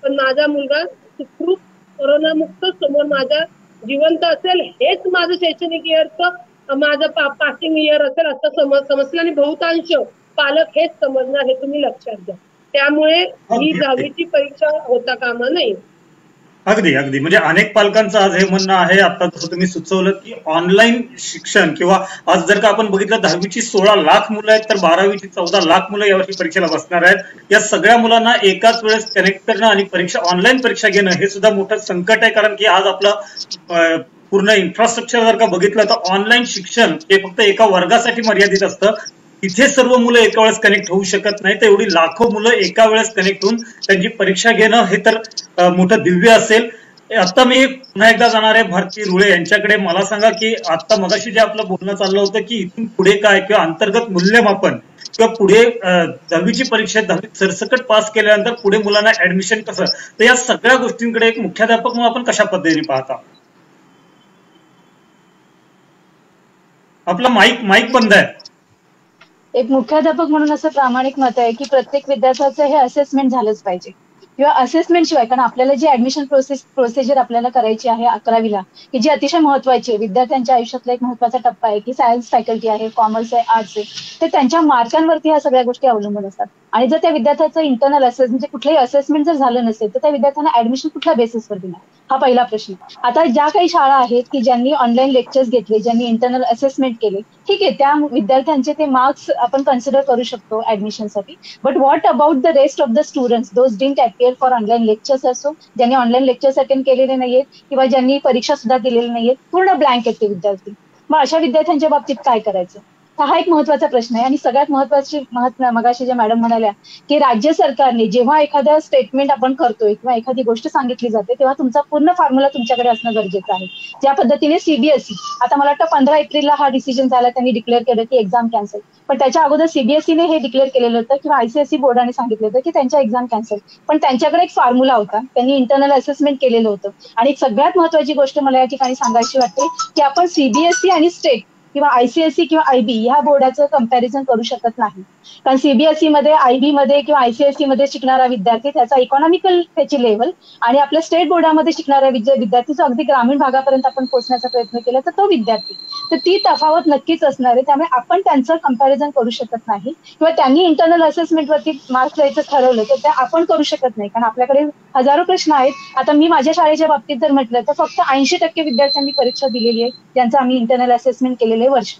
पण माझा मुलगा सुखरूप कोरोनामुक्त समोर माझा जिवंत असेल, हेच माझं शैक्षणिक इयरचं माझं पासिंग इयर असेल असं समजलं. आणि बहुतांश पालक हेच समजणार, हे तुम्ही लक्षात घ्या. त्यामुळे ही 10वीची परीक्षा होता कामा नये. अगदी अगदी म्हणजे अनेक पालकांचं आज हे म्हणणं आहे. आता जसं तुम्ही सुचवलं की ऑनलाईन शिक्षण किंवा आज जर का आपण बघितलं 10वीची 16 लाख मुलं आहेत तर 12वीची 14 लाख मुलं यावर्षी परीक्षेला बसणार आहेत. या सगळ्या मुलांना एकाच वेळेस कनेक्ट करणं आणि ऑनलाईन परीक्षा घेणं हे सुद्धा मोठं संकट आहे. कारण की आज आपलं पूर्ण इन्फ्रास्ट्रक्चर जर का बघितलं तर ऑनलाईन शिक्षण हे फक्त एका वर्गासाठी मर्यादित असतं. तिथे सर्व मुलं एका वेळेस कनेक्ट होऊ शकत नाही. तर एवढी लाखो मुलं एका वेळेस कनेक्ट होऊन त्यांची परीक्षा घेणं हे तर मोठं दिव्य असेल. आता मी पुन्हा एकदा जाणार आहे भारती रुळे यांच्याकडे. मला सांगा की आता मगाशी जे आपलं बोलणं चाललं होतं की इथून पुढे काय किंवा अंतर्गत मूल्यमापन किंवा पुढे 10वीची परीक्षा 10वीत सरसकट पास केल्यानंतर पुढे मुलांना ऍडमिशन कसं, तर या सगळ्या गोष्टींकडे एक मुख्याध्यापक म्हणून आपण कशा पद्धतीने पाहता? आपला माईक बंद आहे. एक मुख्याध्यापक म्हणून असं प्रामाणिक मत आहे की प्रत्येक विद्यार्थ्याचं हे असेसमेंट झालंच पाहिजे. किंवा असेसमेंट शिवाय, कारण आपल्याला जी ऍडमिशन प्रोसिजर आपल्याला करायची आहे 11वीला, की जी अतिशय महत्वाची आहे, विद्यार्थ्यांच्या आयुष्यातला एक महत्वाचा टप्पा आहे, की सायन्स फॅकल्टी आहे, कॉमर्स आहे, आर्ट्स आहे, तर त्यांच्या मार्कांवरती ह्या सगळ्या गोष्टी अवलंबून असतात. आणि जर त्या विद्यार्थ्याचं इंटरनल म्हणजे कुठलंही असेसमेंट जर झालं नसेल तर त्या विद्यार्थ्यांना ऍडमिशन कुठल्या बेसिसवर दिला, हा पहिला प्रश्न. आता ज्या काही शाळा आहेत की ज्यांनी ऑनलाईन लेक्चर्स घेतले, ज्यांनी इंटरनल असेसमेंट केले, ठीक आहे, त्या विद्यार्थ्यांचे ते मार्क्स आपण कन्सिडर करू शकतो ऍडमिशनसाठी. But what about the rest of the students, those didn't appear for online lectures असो, ज्यांनी ऑनलाईन लेक्चर्स अटेंड केलेले नाहीयेत किंवा ज्यांनी परीक्षा सुद्धा दिलेली नाहीयेत, पूर्ण ब्लँक आहेत ते विद्यार्थी. मग अशा विद्यार्थ्यांच्या बाबतीत काय करायचं, हा एक महत्वाचा प्रश्न आहे. आणि सगळ्यात महत्वाची मगाशी ज्या मॅडम म्हणाल्या की राज्य सरकारने जेव्हा एखादा स्टेटमेंट आपण करतोय किंवा एखादी गोष्ट सांगितली जाते तेव्हा तुमचा पूर्ण फॉर्म्युला तुमच्याकडे असणं गरजेचं आहे. ज्या पद्धतीने सीबीएसई, आता मला वाटतं 15 एप्रिलला हा डिसिजन झाला, त्यांनी डिक्लेअर केलं की एक्झाम कॅन्सल, पण त्याच्या अगोदर सीबीएसईने हे डिक्लेअर केलेलं होतं किंवा आयसीएसई बोर्डाने सांगितलं होतं की त्यांच्या एक्झाम कॅन्सल, पण त्यांच्याकडे एक फॉर्म्युला होता, त्यांनी इंटरनल असेसमेंट केलेलं होतं. आणि सगळ्यात महत्वाची गोष्ट मला या ठिकाणी सांगायची वाटते की आपण सीबीएसई आणि स्टेट किंवा आयसीएसई किंवा आयबी ह्या बोर्डाचं कंपॅरिझन करू शकत नाही. कारण सीबीएसई मध्ये, आयबी मध्ये किंवा आयसीएसई मध्ये शिकणारा विद्यार्थी त्याचा इकॉनॉमिकल त्याची लेवल आणि आपल्या स्टेट बोर्डामध्ये शिकणाऱ्या विद्यार्थी जो अगदी ग्रामीण भागापर्यंत आपण पोहोचण्याचा प्रयत्न केला तर तो विद्यार्थी, तर ती तफावत नक्कीच असणार आहे. त्यामुळे आपण त्यांचं कंपॅरिझन करू शकत नाही किंवा त्यांनी इंटरनल असेसमेंट वरती मार्क्स द्यायचं ठरवलं तर ते आपण करू शकत नाही, कारण आपल्याकडे हजारो प्रश्न आहेत. आता मी माझ्या शाळेच्या बाबतीत जर म्हटलं तर फक्त 80% विद्यार्थ्यांनी परीक्षा दिलेली आहे ज्यांचं आम्ही इंटरनल असेसमेंट केलेले वर्ष.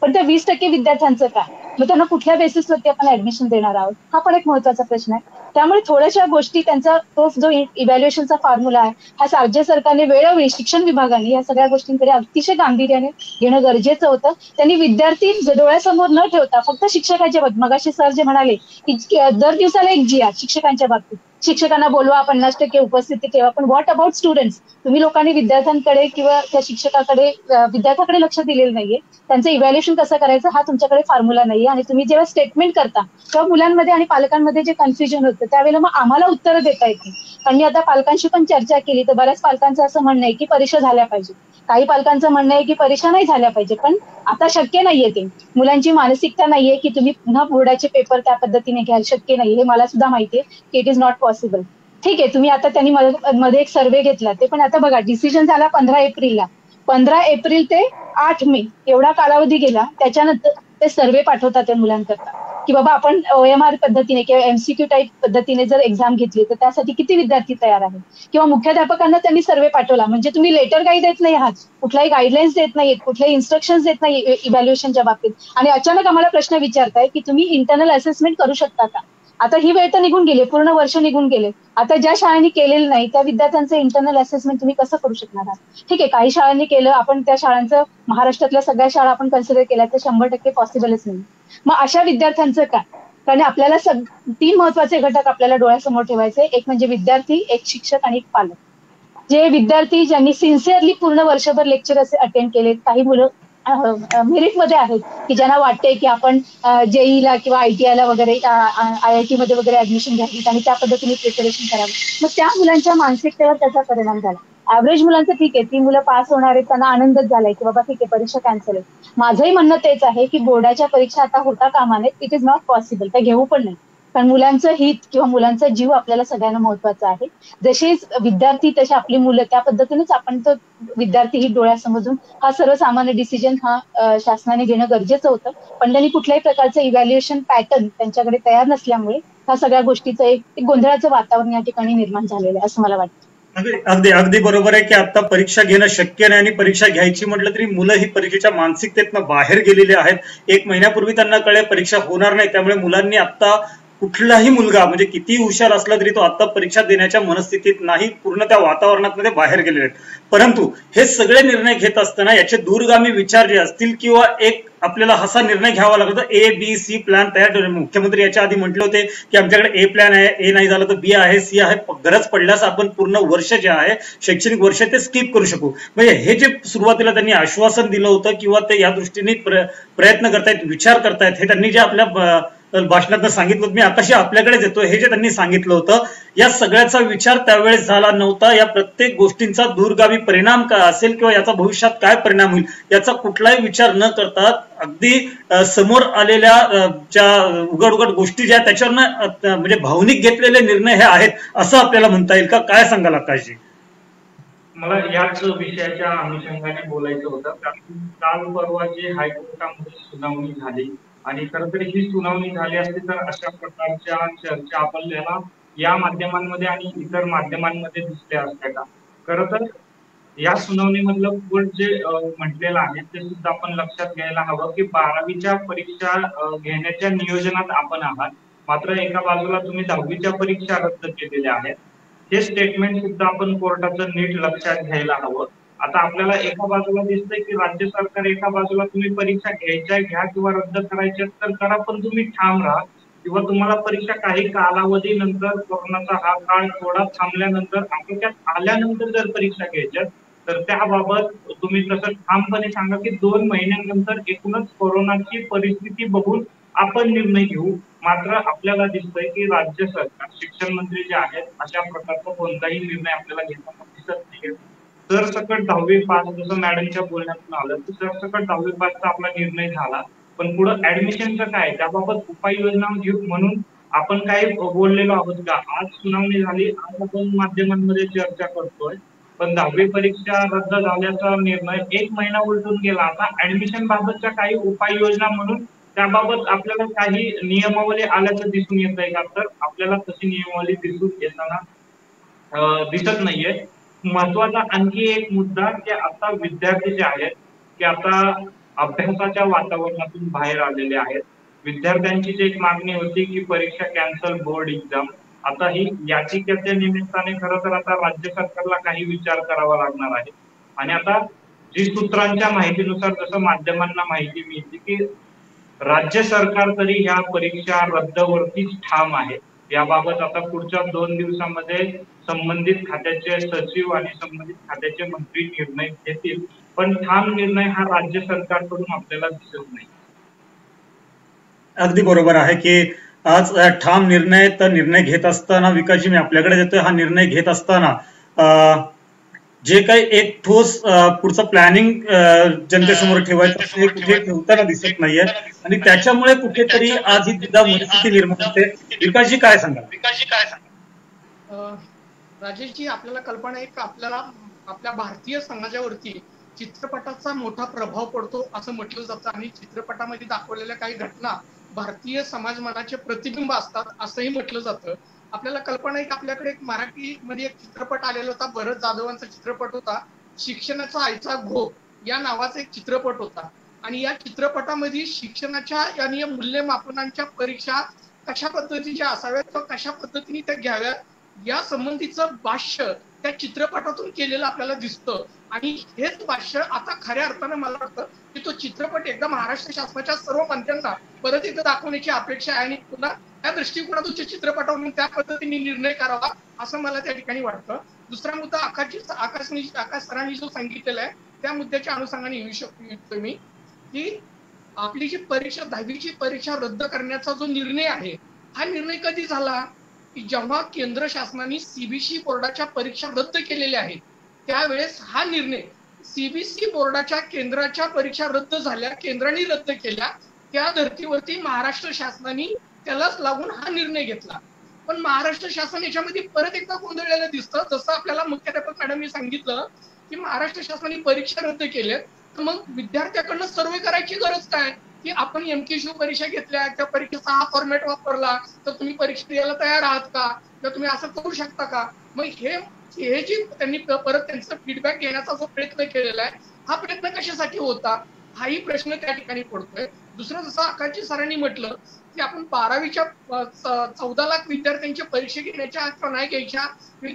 पण त्या 20% विद्यार्थ्यांचं काय, मग त्यांना कुठल्या बेसिसवरती आपण ऍडमिशन देणार आहोत, हा पण एक महत्वाचा प्रश्न आहे. त्यामुळे थोड्याशा गोष्टी, त्यांचा तो जो इव्हॅल्युएशनचा फॉर्म्युला आहे हा राज्य सरकारने वेळोवेळी, शिक्षण विभागाने या सगळ्या गोष्टींकडे अतिशय गांभीर्याने घेणं गरजेचं होतं. त्यांनी विद्यार्थी डोळ्यासमोर न ठेवता फक्त शिक्षकाच्या बाबतीत, मगाशी सर जे म्हणाले की दर दिवसाला एक GR शिक्षकांच्या बाबतीत, शिक्षकांना बोलवा, 50% उपस्थिती ठेवा, पण व्हॉट अबाउट स्टुडंट्स, तुम्ही लोकांनी विद्यार्थ्यांकडे किंवा त्या शिक्षकाकडे, विद्यार्थ्याकडे लक्ष दिलेलं नाहीये. त्यांचं इव्हॅल्युएशन कसं करायचं हा तुमच्याकडे फॉर्म्युला नाहीये. आणि तुम्ही जेव्हा स्टेटमेंट करता तेव्हा मुलांमध्ये आणि पालकांमध्ये जे कन्फ्युजन होतं त्यावेळेला मग आम्हाला उत्तरं देता येत नाही. कारण मी आता पालकांशी पण चर्चा केली तर बऱ्याच पालकांचं असं म्हणणं आहे की परीक्षा झाल्या पाहिजे, काही पालकांचं म्हणणं आहे की परीक्षा नाही झाल्या पाहिजे. पण आता शक्य नाहीये ते, मुलांची मानसिकता नाहीये की तुम्ही पुन्हा बोर्डाचे पेपर त्या पद्धतीने घ्याल, शक्य नाहीये, हे मला सुद्धा माहितीये की इट इज नॉट पॉसिबल. ठीक आहे, तुम्ही आता त्यांनी मध्ये एक सर्व्हे घेतला, ते पण आता बघा डिसिजन झाला 15 एप्रिलला, 15 एप्रिल ते 8 मे एवढा कालावधी गेला, त्याच्यानंतर ते सर्व्हे पाठवतात त्या मुलांकरता की बाबा आपण OMR पद्धतीने किंवा MCQ टाईप पद्धतीने जर एक्झाम घेतली तर त्यासाठी किती विद्यार्थी तयार आहेत, किंवा मुख्याध्यापकांना त्यांनी सर्व्हे पाठवला. म्हणजे तुम्ही लेटर काही देत नाही आहात, कुठलाही गाईडलाईन्स देत नाहीत, कुठल्याही इन्स्ट्रक्शन्स देत नाही इव्हॅल्युएशनच्या बाबतीत, आणि अचानक आम्हाला प्रश्न विचारताय की तुम्ही इंटरनल असेसमेंट करू शकता का. आता ही वेळ तर निघून गेली, पूर्ण वर्ष निघून गेले, आता ज्या शाळांनी केलेलं नाही त्या विद्यार्थ्यांचं इंटरनल असेसमेंट तुम्ही कसं करू शकणार आहात. ठीक आहे, काही शाळांनी केलं, आपण त्या शाळांचं महाराष्ट्रातल्या सगळ्या शाळा आपण कन्सिडर केल्या तर 100% पॉसिबलच नाही. मग अशा विद्यार्थ्यांचं काय, कारण आपल्याला 3 महत्वाचे घटक आपल्याला डोळ्यासमोर ठेवायचे, एक म्हणजे विद्यार्थी, एक शिक्षक आणि एक पालक. जे विद्यार्थी ज्यांनी सिन्सिअरली पूर्ण वर्षभर लेक्चर असे अटेंड केले, काही मुलं मेरिटमध्ये आहेत की ज्यांना वाटते की आपण JEE किंवा ITI वगैरे IIT मध्ये वगैरे ऍडमिशन घ्यावीत आणि त्या पद्धतीने प्रिपरेशन करावं, मग त्या मुलांच्या मानसिकतेवर त्याचा परिणाम झाला. ऍव्हरेज मुलांचं ठीक आहे, ती मुलं पास होणार आहेत, त्यांना आनंदच झालाय की बाबा ठीक आहे परीक्षा कॅन्सल आहे. माझंही म्हणणं तेच आहे की बोर्डाच्या परीक्षा आता होता कामा नयेत, इट इज नॉट पॉसिबल, त्या घेऊ पण नाही, कारण मुलांचं हित किंवा मुलांचा जीव आपल्याला सगळ्यांना महत्वाचा आहे. जसे विद्यार्थी तसे आपली मुलं, त्या पद्धतीनेच आपण तो विद्यार्थी हित डोळ्यासमोरून हा सर्वसामान्य डिसिजन हा शासनाने घेणं गरजेचं होतं. पण त्यांनी कुठल्याही प्रकारचं इव्हॅल्युएशन पॅटर्न त्यांच्याकडे तयार नसल्यामुळे ह्या सगळ्या गोष्टीचं एक गोंधळाचं वातावरण या ठिकाणी निर्माण झालेलं आहे असं मला वाटतं. अगदी अगदी बरोबर आहे की आता परीक्षा घेणं शक्य नाही, आणि परीक्षा घ्यायची म्हटलं तरी मुलं ही परीक्षेच्या मानसिकतेतनं बाहेर गेलेली आहेत. 1 महिन्यापूर्वी त्यांना कळले परीक्षा होणार नाही, त्यामुळे मुलांनी आता कुठलाही मुलगा म्हणजे किती हुशार असला तरी तो आता परीक्षा देण्याच्या मनस्थितीत नाही, पूर्ण त्या वातावरणात बाहेर गेलेले आहेत. परंतु हे सगळे निर्णय घेत असताना याचे दूरगामी विचार जे असतील किंवा एक आपल्याला असा निर्णय घ्यावा लागतो, ABC प्लॅन तयार. मुख्यमंत्री याच्या आधी म्हटले होते की आमच्याकडे A प्लॅन आहे, A नाही झालं तर B आहे, C आहे, गरज पडल्यास आपण पूर्ण वर्ष जे आहे शैक्षणिक वर्ष ते स्किप करू शकू. म्हणजे हे जे सुरुवातीला त्यांनी आश्वासन दिलं होतं किंवा ते या दृष्टीने प्रयत्न करतायत, विचार करतायत, हे त्यांनी जे आपल्या भाषणात सांगितलं, मी आताशी आपल्याकडेच येतो, हे जे त्यांनी सांगितलं होतं या सगळ्याचा विचार त्यावेळेस झाला नव्हता. या प्रत्येक गोष्टींचा दूरगामी परिणाम काय असेल किंवा याचा भविष्यात काय परिणाम होईल याचा कुठलाही विचार न करता अगदी समोर आलेल्या ज्या उघड उघड गोष्टी ज्या त्याच्यावर म्हणजे भावनिक घेतलेले निर्णय हे आहेत असं आपल्याला म्हणता येईल का, काय सांगाल आकाशजी? मला याच विषयाच्या अनुषंगाने बोलायचं होतं, कारण काल परवा जे हायकोर्टामध्ये सुनावणी झाली आणि खरं तर ही सुनावणी झाली असती तर अशा प्रकारच्या चर्चा आपल्याला या माध्यमांमध्ये आणि इतर माध्यमांमध्ये दिसल्या असत्या का. खरं तर या सुनावणीमधलं कोर्ट जे म्हटलेलं आहे ते सुद्धा आपण लक्षात घ्यायला हवं की 12वीच्या परीक्षा घेण्याच्या नियोजनात आपण आहात, मात्र एका बाजूला तुम्ही 10वीच्या परीक्षा रद्द केलेल्या आहेत. हे स्टेटमेंट सुद्धा आपण कोर्टाचं नीट लक्षात घ्यायला हवं. आता आपल्याला एका बाजूला दिसतंय की राज्य सरकार एका बाजूला तुम्ही परीक्षा घ्यायच्या घ्या किंवा रद्द करायच्या तर करा, पण तुम्ही ठाम राहा किंवा तुम्हाला परीक्षा काही कालावधीनंतर कोरोनाचा हा काळ थोडा थांबल्यानंतर आटोक्यात आल्यानंतर जर परीक्षा घ्यायच्या तर त्याबाबत तुम्ही तसं ठामपणे सांगा की 2 महिन्यानंतर एकूणच कोरोनाची परिस्थिती बघून आपण निर्णय घेऊ. मात्र आपल्याला दिसतंय की राज्य सरकार, शिक्षण मंत्री जे आहेत अशा प्रकारचा कोणताही निर्णय आपल्याला घेताना दिसत नाहीये. सरसकट 10वी पास, जसं मॅडमच्या बोलण्यातून आलं की सरसकट 10वी पासचा आपला निर्णय झाला, पण पुढे ऍडमिशनचं काय त्याबाबत उपाययोजना म्हणून आपण काय बोललेलो आहोत का. आज सुनावणी झाली, आज आपण माध्यमांमध्ये चर्चा करतोय, पण 10वी परीक्षा रद्द झाल्याचा निर्णय 1 महिना उलटून गेला. आता ऍडमिशन बाबतच्या काही उपाययोजना म्हणून त्याबाबत आपल्याला काही नियमावली आल्याचं दिसून येत आहे का, तर आपल्याला तशी नियमावली दिसून येताना दिसत नाहीये. महत्वाचा आणखी एक मुद्दा की आता विद्यार्थी जे आहेत की आता अभ्यासाच्या वातावरणातून बाहेर आलेले आहेत. विद्यार्थ्यांची जी एक मागणी होती की परीक्षा कॅन्सल, बोर्ड एक्झाम, आता ही याचिकेच्या निमित्ताने खरं तर आता राज्य सरकारला काही विचार करावा लागणार आहे. आणि आता जी सूत्रांच्या माहितीनुसार जसं माध्यमांना माहिती मिळते की राज्य सरकार तरी ह्या परीक्षा रद्दवरतीच ठाम आहे. याबाबत आता पुढच्या 2 दिवसांमध्ये संबंधित खात्याचे सचिव आणि संबंधित खात्याचे मंत्री निर्णय घेतील, पण ठाम निर्णय हा राज्य सरकारकडून आपल्याला दिसत नाही. अगदी बरोबर आहे की आज ठाम निर्णय तर निर्णय घेत असताना विकासजी मी आपल्याकडे देतोय, हा निर्णय घेत असताना जे काही एक ठोस पुढचं प्लॅनिंग जनतेसमोर ठेवायचं असेल कुठे ठेवताना दिसत नाहीये आणि त्याच्यामुळे कुठेतरी आज ही द्विधा परिस्थिती निर्माण होते. विकासजी काय सांगाल? राजेशजी, आपल्याला कल्पना आहे का आपल्याला आपल्या भारतीय समाजावरती चित्रपटाचा मोठा प्रभाव पडतो असं म्हटलं जातं आणि चित्रपटामध्ये दाखवलेल्या काही घटना भारतीय समाज मनाचे प्रतिबिंब असतात असंही म्हटलं जातं. आपल्याला कल्पना आहे की आपल्याकडे एक मराठी मध्ये एक चित्रपट आलेला होता, भरत जाधवांचा चित्रपट होता, शिक्षणाचा आईचा घोप या नावाचा एक चित्रपट होता. आणि या चित्रपटामध्ये शिक्षणाच्या आणि मूल्यमापनांच्या परीक्षा कशा पद्धतीच्या असाव्यात किंवा कशा पद्धतीने त्या घ्याव्यात या संबंधीचं भाष्य त्या चित्रपटातून केलेलं आपल्याला दिसतं. आणि हेच भाष्य आता खऱ्या अर्थानं मला वाटतं की तो चित्रपट एकदा महाराष्ट्र शासनाच्या सर्व मंत्र्यांना परत एकदा दाखवण्याची अपेक्षा आहे आणि पुन्हा त्या दृष्टिकोनातून चित्रपटावरून त्या पद्धतीने निर्णय करावा असं मला त्या ठिकाणी वाटतं. दुसरा मुद्दा आकाश सरांनी जो सांगितलेला आहे त्या मुद्द्याच्या अनुषंगाने येऊ शकतो मी की आपली जी परीक्षा 10वीची परीक्षा रद्द करण्याचा जो निर्णय आहे हा निर्णय कधी झाला की जेव्हा केंद्र शासनाने सीबीएसई बोर्डाच्या परीक्षा रद्द केलेल्या आहेत त्यावेळेस हा निर्णय सीबीएसई बोर्डाच्या केंद्राच्या परीक्षा रद्द झाल्या, केंद्राने रद्द केल्या, त्या धर्तीवरती महाराष्ट्र शासनाने त्यालाच लागून हा निर्णय घेतला. पण महाराष्ट्र शासन याच्यामध्ये परत एकदा गोंधळलेलं दिसतं. जसं आपल्याला मुख्याध्यापक मॅडमनी सांगितलं की महाराष्ट्र शासनाने परीक्षा रद्द केल्या तर मग विद्यार्थ्याकडनं सर्वे करायची गरज काय की आपण एमकेशू परीक्षा घेतल्या त्या परीक्षेचा हा फॉर्मॅट वापरला तर तुम्ही परीक्षा द्यायला तयार आहात का किंवा तुम्ही असं करू शकता का. मग हे जी त्यांनी परत त्यांचा फीडबॅक घेण्याचा जो प्रयत्न केलेला आहे हा प्रयत्न कशासाठी होता हाही प्रश्न त्या ठिकाणी पडतोय. दुसरं जसं आकाशजी सरांनी म्हटलं की आपण 12वीच्या 14 लाख विद्यार्थ्यांच्या परीक्षा घेण्याच्या किंवा नाही घ्यायच्या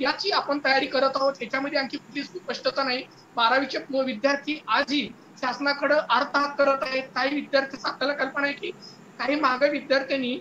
याची आपण तयारी करत आहोत, याच्यामध्ये आणखी कुठली स्पष्टता नाही. 12वीचे विद्यार्थी आजही शासनाकडे अर्थहात करत आहेत. काही विद्यार्थ्यांचा आपल्याला कल्पना आहे की काही मागे विद्यार्थ्यांनी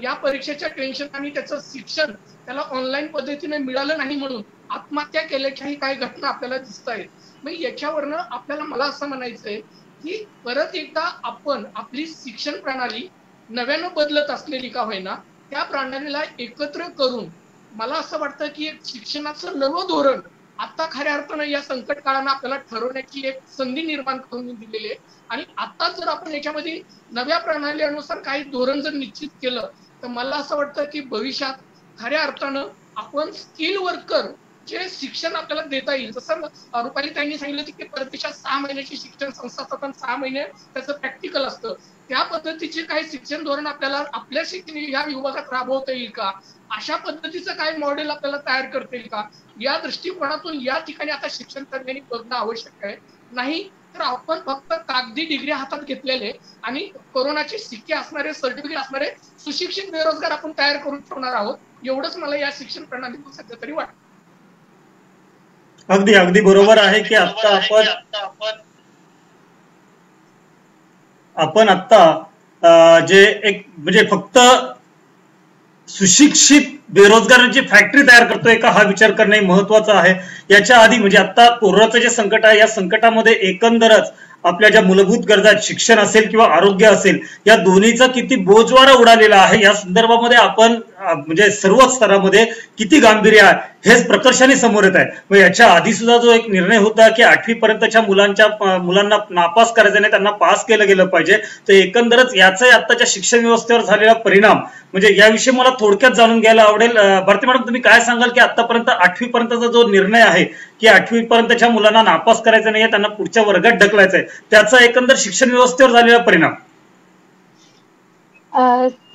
या परीक्षेच्या टेन्शन आणि त्याचं शिक्षण त्याला ऑनलाईन पद्धतीने मिळालं नाही म्हणून आत्महत्या केल्याच्याही काही घटना आपल्याला दिसत आहेत. मग याच्यावरनं आपल्याला मला असं म्हणायचंय की परत एकदा आपण आपली शिक्षण प्रणाली नव्यानं बदलत असलेली का होईना त्या प्रणालीला एकत्र करून मला असं वाटतं की एक शिक्षणाचं नवं धोरण आता खऱ्या अर्थानं या संकट काळानं आपल्याला ठरवण्याची एक संधी निर्माण करून दिलेली आहे. आणि आता जर आपण याच्यामध्ये नव्या प्रणाली अनुसार काही धोरण जर निश्चित केलं तर मला असं वाटतं की भविष्यात खऱ्या अर्थानं आपण स्किल वर्कर जे शिक्षण आपल्याला देता येईल. जसं रुपाली ताईंनी सांगितलं की प्रत्यक्षात 6 महिन्याची शिक्षण संस्था असतात आणि 6 महिने त्याचं प्रॅक्टिकल असतं. त्या पद्धतीचे काही शिक्षण धोरण आपल्याला आपल्या शिक्षण या विभागात राबवता येईल का, अशा पद्धतीचं काही मॉडेल आपल्याला तयार करता येईल का, या दृष्टिकोनातून या ठिकाणी आता शिक्षण तज्ञांनी बघणं आवश्यक आहे. नाही तर आपण फक्त कागदी डिग्री हातात घेतलेले आणि कोरोनाचे सिक्के असणारे सर्टिफिकेट असणारे सुशिक्षित बेरोजगार आपण तयार करून ठेवणार आहोत. एवढंच मला या शिक्षण प्रणालीतून सध्या तरी वाटतं. अगदी अगदी बरोबर आहे की आता आपण जे एक म्हणजे फक्त सुशिक्षित बेरोजगारांची फॅक्टरी तयार करतोय का हा विचार करणं महत्वाचं आहे. याच्या आधी म्हणजे आता कोरोनाचं जे संकट आहे या संकटामध्ये एकंदरच आपल्या ज्या मूलभूत गरजा शिक्षण असेल किंवा आरोग्य असेल या दोन्हीचा किती बोजवारा उडालेला आहे या संदर्भामध्ये आपण म्हणजे सर्वच स्तरामध्ये किती गांभीर्य आहे हेच प्रकर्षाने समोर येत आहे. मग याच्या आधी सुद्धा जो एक निर्णय होता की 8वी पर्यंतच्या मुलांना नापास करायचं नाही त्यांना पास केलं गेलं पाहिजे तर एकंदरच याचाही आताच्या शिक्षण व्यवस्थेवर झालेला परिणाम म्हणजे याविषयी मला थोडक्यात जाणून घ्यायला आवडेल. भारती मॅडम तुम्ही काय सांगाल की आतापर्यंत 8वी पर्यंतचा जो निर्णय आहे की 8वी पर्यंतच्या मुलांना नापास करायचं नाही त्यांना पुढच्या वर्गात ढकलायचं आहे त्याचा एकंदर शिक्षण व्यवस्थेवर झालेला परिणाम.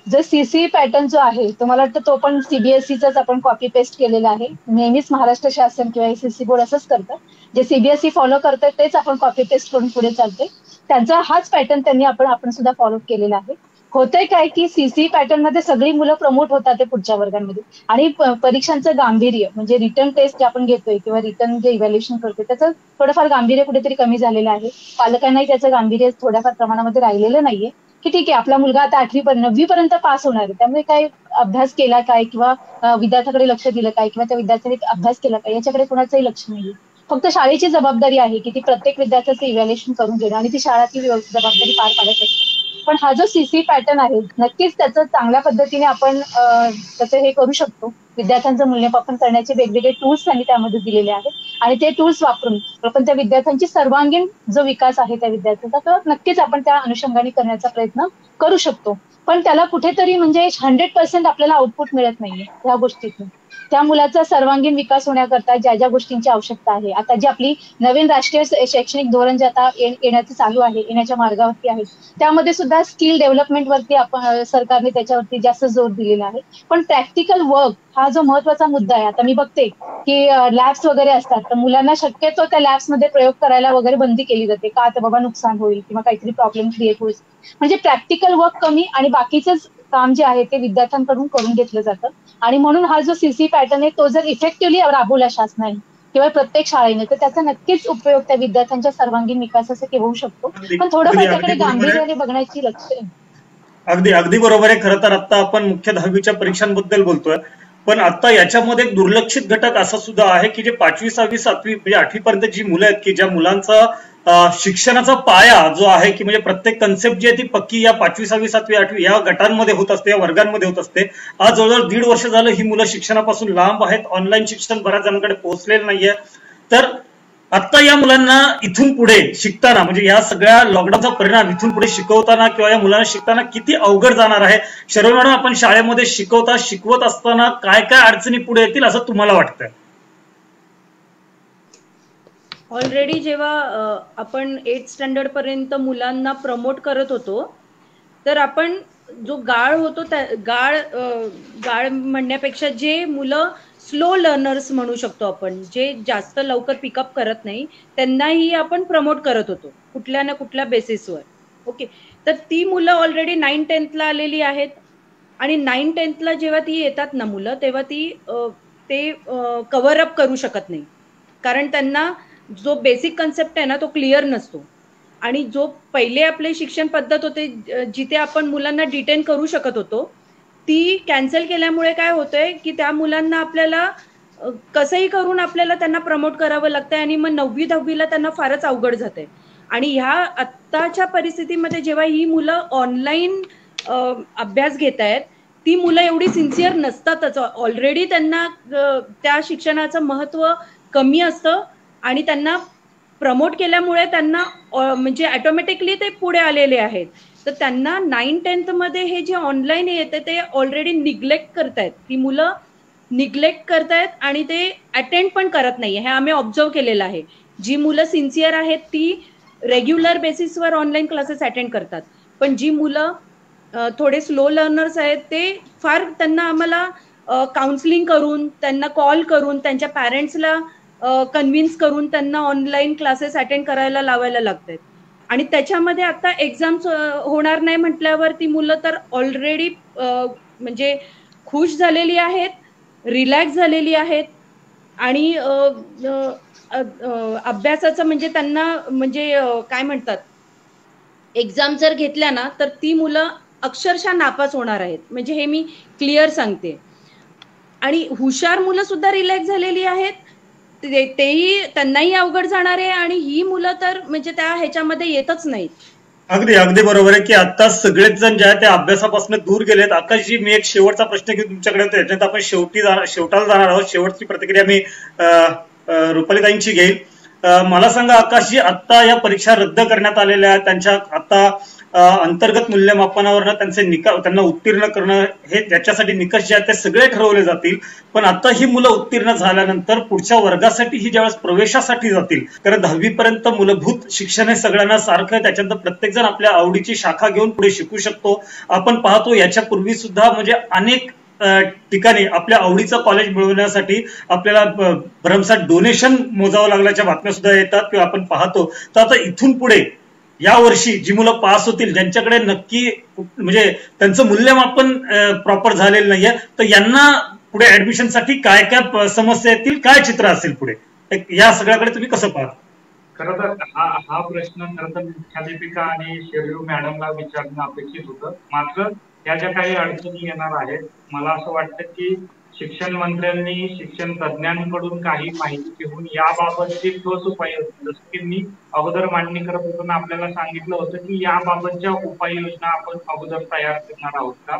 जो सीसी पॅटर्न जो आहे तो मला वाटतं तो पण सीबीएसईचाच आपण कॉपी पेस्ट केलेला आहे. नेहमीच महाराष्ट्र शासन किंवा एसएससी बोर्ड असंच करतं, जे सीबीएसई फॉलो करतं तेच आपण कॉपी पेस्ट करून पुढे चालतोय. त्यांचा हाच पॅटर्न त्यांनी आपण सुद्धा फॉलो केलेला आहे. होतंय काय की सीसी पॅटर्न मध्ये सगळी मुलं प्रमोट होतात ते पुढच्या वर्गांमध्ये आणि परीक्षांचं गांभीर्य म्हणजे रिटर्न टेस्ट जे आपण घेतोय किंवा रिटर्न जे इव्हॅल्युएशन करतोय त्याचं थोडंफार गांभीर्य कुठेतरी कमी झालेलं आहे. पालकांनाही त्याचं गांभीर्य थोड्याफार प्रमाणामध्ये राहिलेलं नाहीये की ठीक आहे आपला मुलगा आता 9वी पर्यंत पास होणार आहे त्यामुळे काय अभ्यास केला काय किंवा विद्यार्थ्याकडे लक्ष दिलं काय किंवा त्या विद्यार्थ्याने अभ्यास केला काय याच्याकडे कोणाचंही लक्ष नाहीये. फक्त शाळेची जबाबदारी आहे की ती प्रत्येक विद्यार्थ्याचं इव्हॅल्युएशन करून घेणं आणि ती शाळा ती जबाबदारी पार पाडत असते. पण हा जो सीसी पॅटर्न आहे नक्कीच त्याचं चांगल्या पद्धतीने आपण त्याचं हे करू शकतो. विद्यार्थ्यांचं मूल्यमापन करण्याचे वेगवेगळे टूल्स त्यांनी त्यामध्ये दिलेले आहेत आणि ते टूल्स वापरून आपण त्या विद्यार्थ्यांची सर्वांगीण जो विकास आहे त्या विद्यार्थ्यांचा तो नक्कीच आपण त्या अनुषंगाने करण्याचा प्रयत्न करू शकतो. पण त्याला कुठेतरी म्हणजे 100% आपल्याला आउटपुट मिळत नाहीये या गोष्टीतून. त्या मुलाचा सर्वांगीण विकास होण्याकरता ज्या ज्या गोष्टींची आवश्यकता आहे, आता जी आपली नवीन राष्ट्रीय शैक्षणिक धोरण जे आता येण्याचं चालू आहे, येण्याच्या मार्गावरती आहे, त्यामध्ये सुद्धा स्किल डेव्हलपमेंटवरती आपण सरकारने त्याच्यावरती जास्त जोर दिलेला आहे. पण प्रॅक्टिकल वर्क हा जो महत्वाचा मुद्दा आहे. आता मी बघते की लॅब्स वगैरे असतात तर मुलांना शक्यतो त्या लॅब्समध्ये प्रयोग करायला वगैरे बंदी केली जाते का तर बाबा नुकसान होईल किंवा काहीतरी प्रॉब्लेम क्रिएट होईल. म्हणजे प्रॅक्टिकल वर्क कमी आणि बाकीचंच काम जे आहे ते विद्यार्थ्यांकडून करून घेतलं जातं. आणि म्हणून हा जो सीसी पॅटर्न आहे तो जर इफेक्टिव्हली राबवला शासनाने किंवा प्रत्येक शाळेने तर त्याचा नक्कीच उपयोग त्या विद्यार्थ्यांच्या सर्वांगीण विकासासाठी होऊ शकतो. पण थोडंफार त्याकडे गांभीर्याने बघण्याची लक्ष आहे. अगदी अगदी बरोबर आहे. खरं तर आता आपण मुख्य 10वीच्या परीक्षांबद्दल बोलतोय, पण आता याच्यामध्ये एक दुर्लक्षित घटक असा सुद्धा आहे की जे 5वी 6वी 7वी म्हणजे 8वी पर्यंत जी मुलं आहेत की ज्या मुलांचा शिक्षणाचा पाया जो आहे की म्हणजे प्रत्येक कन्सेप्ट जी आहे ती पक्की या 5वी 6वी 7वी 8वी या गटांमध्ये होत असते, या वर्गांमध्ये होत असते. आज जवळजवळ 1.5 वर्ष झालं ही मुलं शिक्षणापासून लांब आहेत. ऑनलाईन शिक्षण बऱ्याच जणांकडे पोहोचलेलं नाहीये. तर आता या मुलांना इथून पुढे शिकताना म्हणजे या सगळ्या लॉकडाऊनचा परिणाम इथून पुढे शिकवताना किंवा या मुलांना शिकताना किती अवघड जाणार आहे? शरद मॅडम, आपण शाळेमध्ये शिकवत असताना काय काय अडचणी पुढे येतील असं तुम्हाला वाटतंय? ऑलरेडी जेव्हा आपण 8th स्टँडर्ड पर्यंत मुलांना प्रमोट करत होतो तर आपण जो गाळ होतो त्या गाळ म्हणण्यापेक्षा जे मुलं स्लो लर्नर्स म्हणू शकतो आपण, जे जास्त लवकर पिकअप करत नाही त्यांनाही आपण प्रमोट करत होतो कुठल्या ना कुठल्या बेसिसवर. ओके, तर ती मुलं ऑलरेडी 9th-10th ला आलेली आहेत आणि 9th-10th ला जेव्हा ती येतात ना मुलं तेव्हा ते कव्हर अप करू शकत नाही कारण त्यांना जो बेसिक कन्सेप्ट आहे ना तो क्लिअर नसतो. आणि जो पहिले आपले शिक्षण पद्धत होते जिथे आपण मुलांना डिटेन करू शकत होतो ती कॅन्सल केल्यामुळे काय होतंय की त्या मुलांना आपल्याला कसंही करून आपल्याला त्यांना प्रमोट करावं लागतंय आणि मग 9वी 10वीला त्यांना फारच अवघड जाते. आणि ह्या आत्ताच्या परिस्थितीमध्ये जेव्हा ही मुलं ऑनलाईन अभ्यास घेत आहेत ती मुलं एवढी सिन्सिअर नसतातच. ऑलरेडी त्यांना त्या शिक्षणाचं महत्त्व कमी असतं आणि त्यांना प्रमोट केल्यामुळे त्यांना म्हणजे ऑटोमॅटिकली ते पुढे आलेले आहेत. तर त्यांना 9th-10th मध्ये हे जे ऑनलाईन येते ते ऑलरेडी निग्लेक्ट करतायत. ती मुलं निग्लेक्ट करतायत आणि ते अटेंड पण करत नाही. हे आम्ही ऑब्झर्व केलेलं आहे. जी मुलं सिन्सिअर आहेत ती रेग्युलर बेसिसवर ऑनलाईन क्लासेस अटेंड करतात, पण जी मुलं थोडे स्लो लर्नर्स आहेत ते फार त्यांना आम्हाला काउन्सिलिंग करून, त्यांना कॉल करून, त्यांच्या पॅरेंट्सला कन्व्हिन्स करून त्यांना ऑनलाईन क्लासेस अटेंड करायला लावायला लागतात. आणि त्याच्यामध्ये आता एक्झाम्स होणार नाही म्हटल्यावर ती मुलं तर ऑलरेडी म्हणजे खुश झालेली आहेत, रिलॅक्स झालेली आहेत आणि अभ्यासाचं म्हणजे त्यांना म्हणजे काय म्हणतात एक्झाम जर घेतल्या ना तर ती मुलं अक्षरशः नापास होणार आहेत. म्हणजे हे मी क्लिअर सांगते. आणि हुशार मुलं सुद्धा रिलॅक्स झालेली आहेत, तेही त्यांनाही अवघड जाणार आहे आणि ही मुलं तर म्हणजे त्या ह्याच्यामध्ये येतच नाहीत. अगदी अगदी बरोबर आहे की आता सगळेच जण जे आहे ते अभ्यासापासून दूर गेलेत. आकाशजी, मी एक शेवटचा प्रश्न घेऊन तुमच्याकडे होतो, याच्यात आपण शेवटाला जाणार आहोत. शेवटची प्रतिक्रिया मी रुपालीताईंची घेईल. मला सांगा आकाशजी, आता या परीक्षा रद्द करण्यात आलेल्या आहेत, त्यांच्या आता अंतर्गत मूल्यमापनावर त्यांचे त्यांना उत्तीर्ण करणं हे त्याच्यासाठी निकष जे आहेत ते सगळे ठरवले जातील. पण आता ही मुलं उत्तीर्ण झाल्यानंतर पुढच्या वर्गासाठी ही ज्यावेळेस प्रवेशासाठी जातील, कारण 10वी पर्यंत मूलभूत शिक्षण हे सगळ्यांना सारखं आहे. त्याच्यानंतर प्रत्येक जण आपल्या आवडीची शाखा घेऊन पुढे शिकू शकतो. आपण पाहतो याच्यापूर्वी सुद्धा म्हणजे अनेक ठिकाणी आपल्या आवडीचं कॉलेज मिळवण्यासाठी आपल्याला भरमसाठ डोनेशन मोजावं लागल्याच्या बातम्या सुद्धा येतात किंवा आपण पाहतो. तर आता इथून पुढे या वर्षी जी मुलं पास होतील, ज्यांच्याकडे नक्की म्हणजे त्यांचं मूल्यमापन प्रॉपर झालेलं नाहीये, तर यांना पुढे ऍडमिशनसाठी काय काय समस्या येतील, काय चित्र असेल पुढे, या सगळ्याकडे तुम्ही कसं पाहता? खरं तर हा प्रश्न खरं तर मुख्याध्यापिका आणि शेरयू मॅडमला विचारणं अपेक्षित होतं. मात्र या ज्या काही अडचणी येणार आहेत, मला असं वाटतं की शिक्षण मंत्र्यांनी शिक्षण तज्ज्ञांकडून काही माहिती घेऊन याबाबतची ठोस उपाययोजना, जसं की मी अगोदर मांडणी करत होताना आपल्याला सांगितलं होतं की याबाबतच्या उपाययोजना आपण अगोदर तयार करणार आहोत का.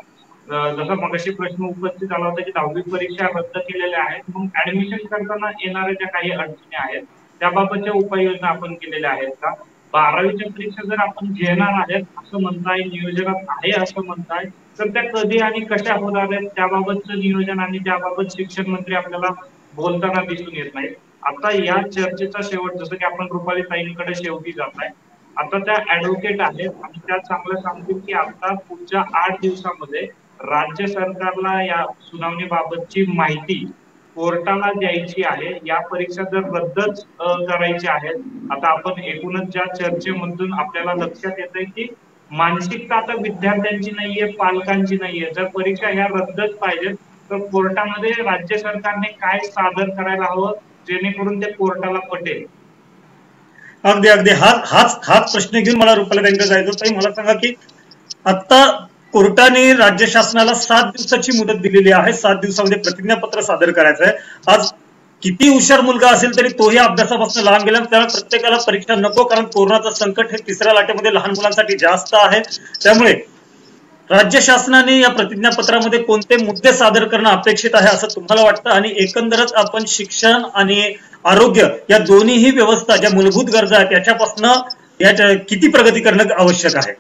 जसा मगाशी प्रश्न उपस्थित झाला होता की 10वी परीक्षा रद्द केलेल्या आहेत, मग ऍडमिशन करताना येणाऱ्या ज्या काही अडचणी आहेत त्याबाबतच्या उपाययोजना आपण केलेल्या आहेत का. 12वीच्या परीक्षा जर आपण घेणार आहेत असं म्हणताय, नियोजनात आहे असं म्हणताय, तर त्या कधी आणि कशा होणार आहेत त्याबाबतचं नियोजन आणि त्याबाबत शिक्षण मंत्री आपल्याला बोलताना दिसून येत नाही. आता या चर्चेचा शेवट, जसं की आपण रुपाली ताईंकडे शेवटी जात आहे, आता त्या ऍडव्होकेट आहेत आणि त्या चांगलं सांगतील की आता पुढच्या 8 दिवसामध्ये राज्य सरकारला या सुनावणीबाबतची माहिती कोर्टाला द्यायची आहे. या परीक्षा जर रद्दच करायच्या आहेत, आता आपण एकूणच ज्या चर्चेमधून आपल्याला लक्षात येत आहे की मानसिकता आता विद्यार्थ्यांची नाहीये, पालकांची नाहीये. जर परीक्षा ह्या रद्दच पाहिजेत तर कोर्टामध्ये राज्य सरकारने काय सादर करायला हवं जेणेकरून ते कोर्टाला पटेल. अगदी अगदी हाच प्रश्न घेऊन मला रुपालीताईंकडे जायचं होतं. मला सांगा की आता कोर्टाने राज्य शासनाला 7 दिवसाची मुदत दिलेली आहे. 7 दिवसामध्ये प्रतिज्ञापत्र सादर करायचं आहे. आज किती हुशार मुलगा असेल तरी तोही अभ्यासापासून लहान गेला, त्याला प्रत्येकाला परीक्षा नको, कारण कोरोनाचं संकट हे तिसऱ्या लाटेमध्ये लहान मुलांसाठी जास्त आहे. त्यामुळे राज्य शासनाने या प्रतिज्ञापत्रामध्ये कोणते मुद्दे सादर करणं अपेक्षित आहे असं तुम्हाला वाटतं, आणि एकंदरच आपण शिक्षण आणि आरोग्य या दोन्हीही व्यवस्था ज्या मूलभूत गरजा आहेत याच्यापासून किती प्रगती करणं आवश्यक आहे.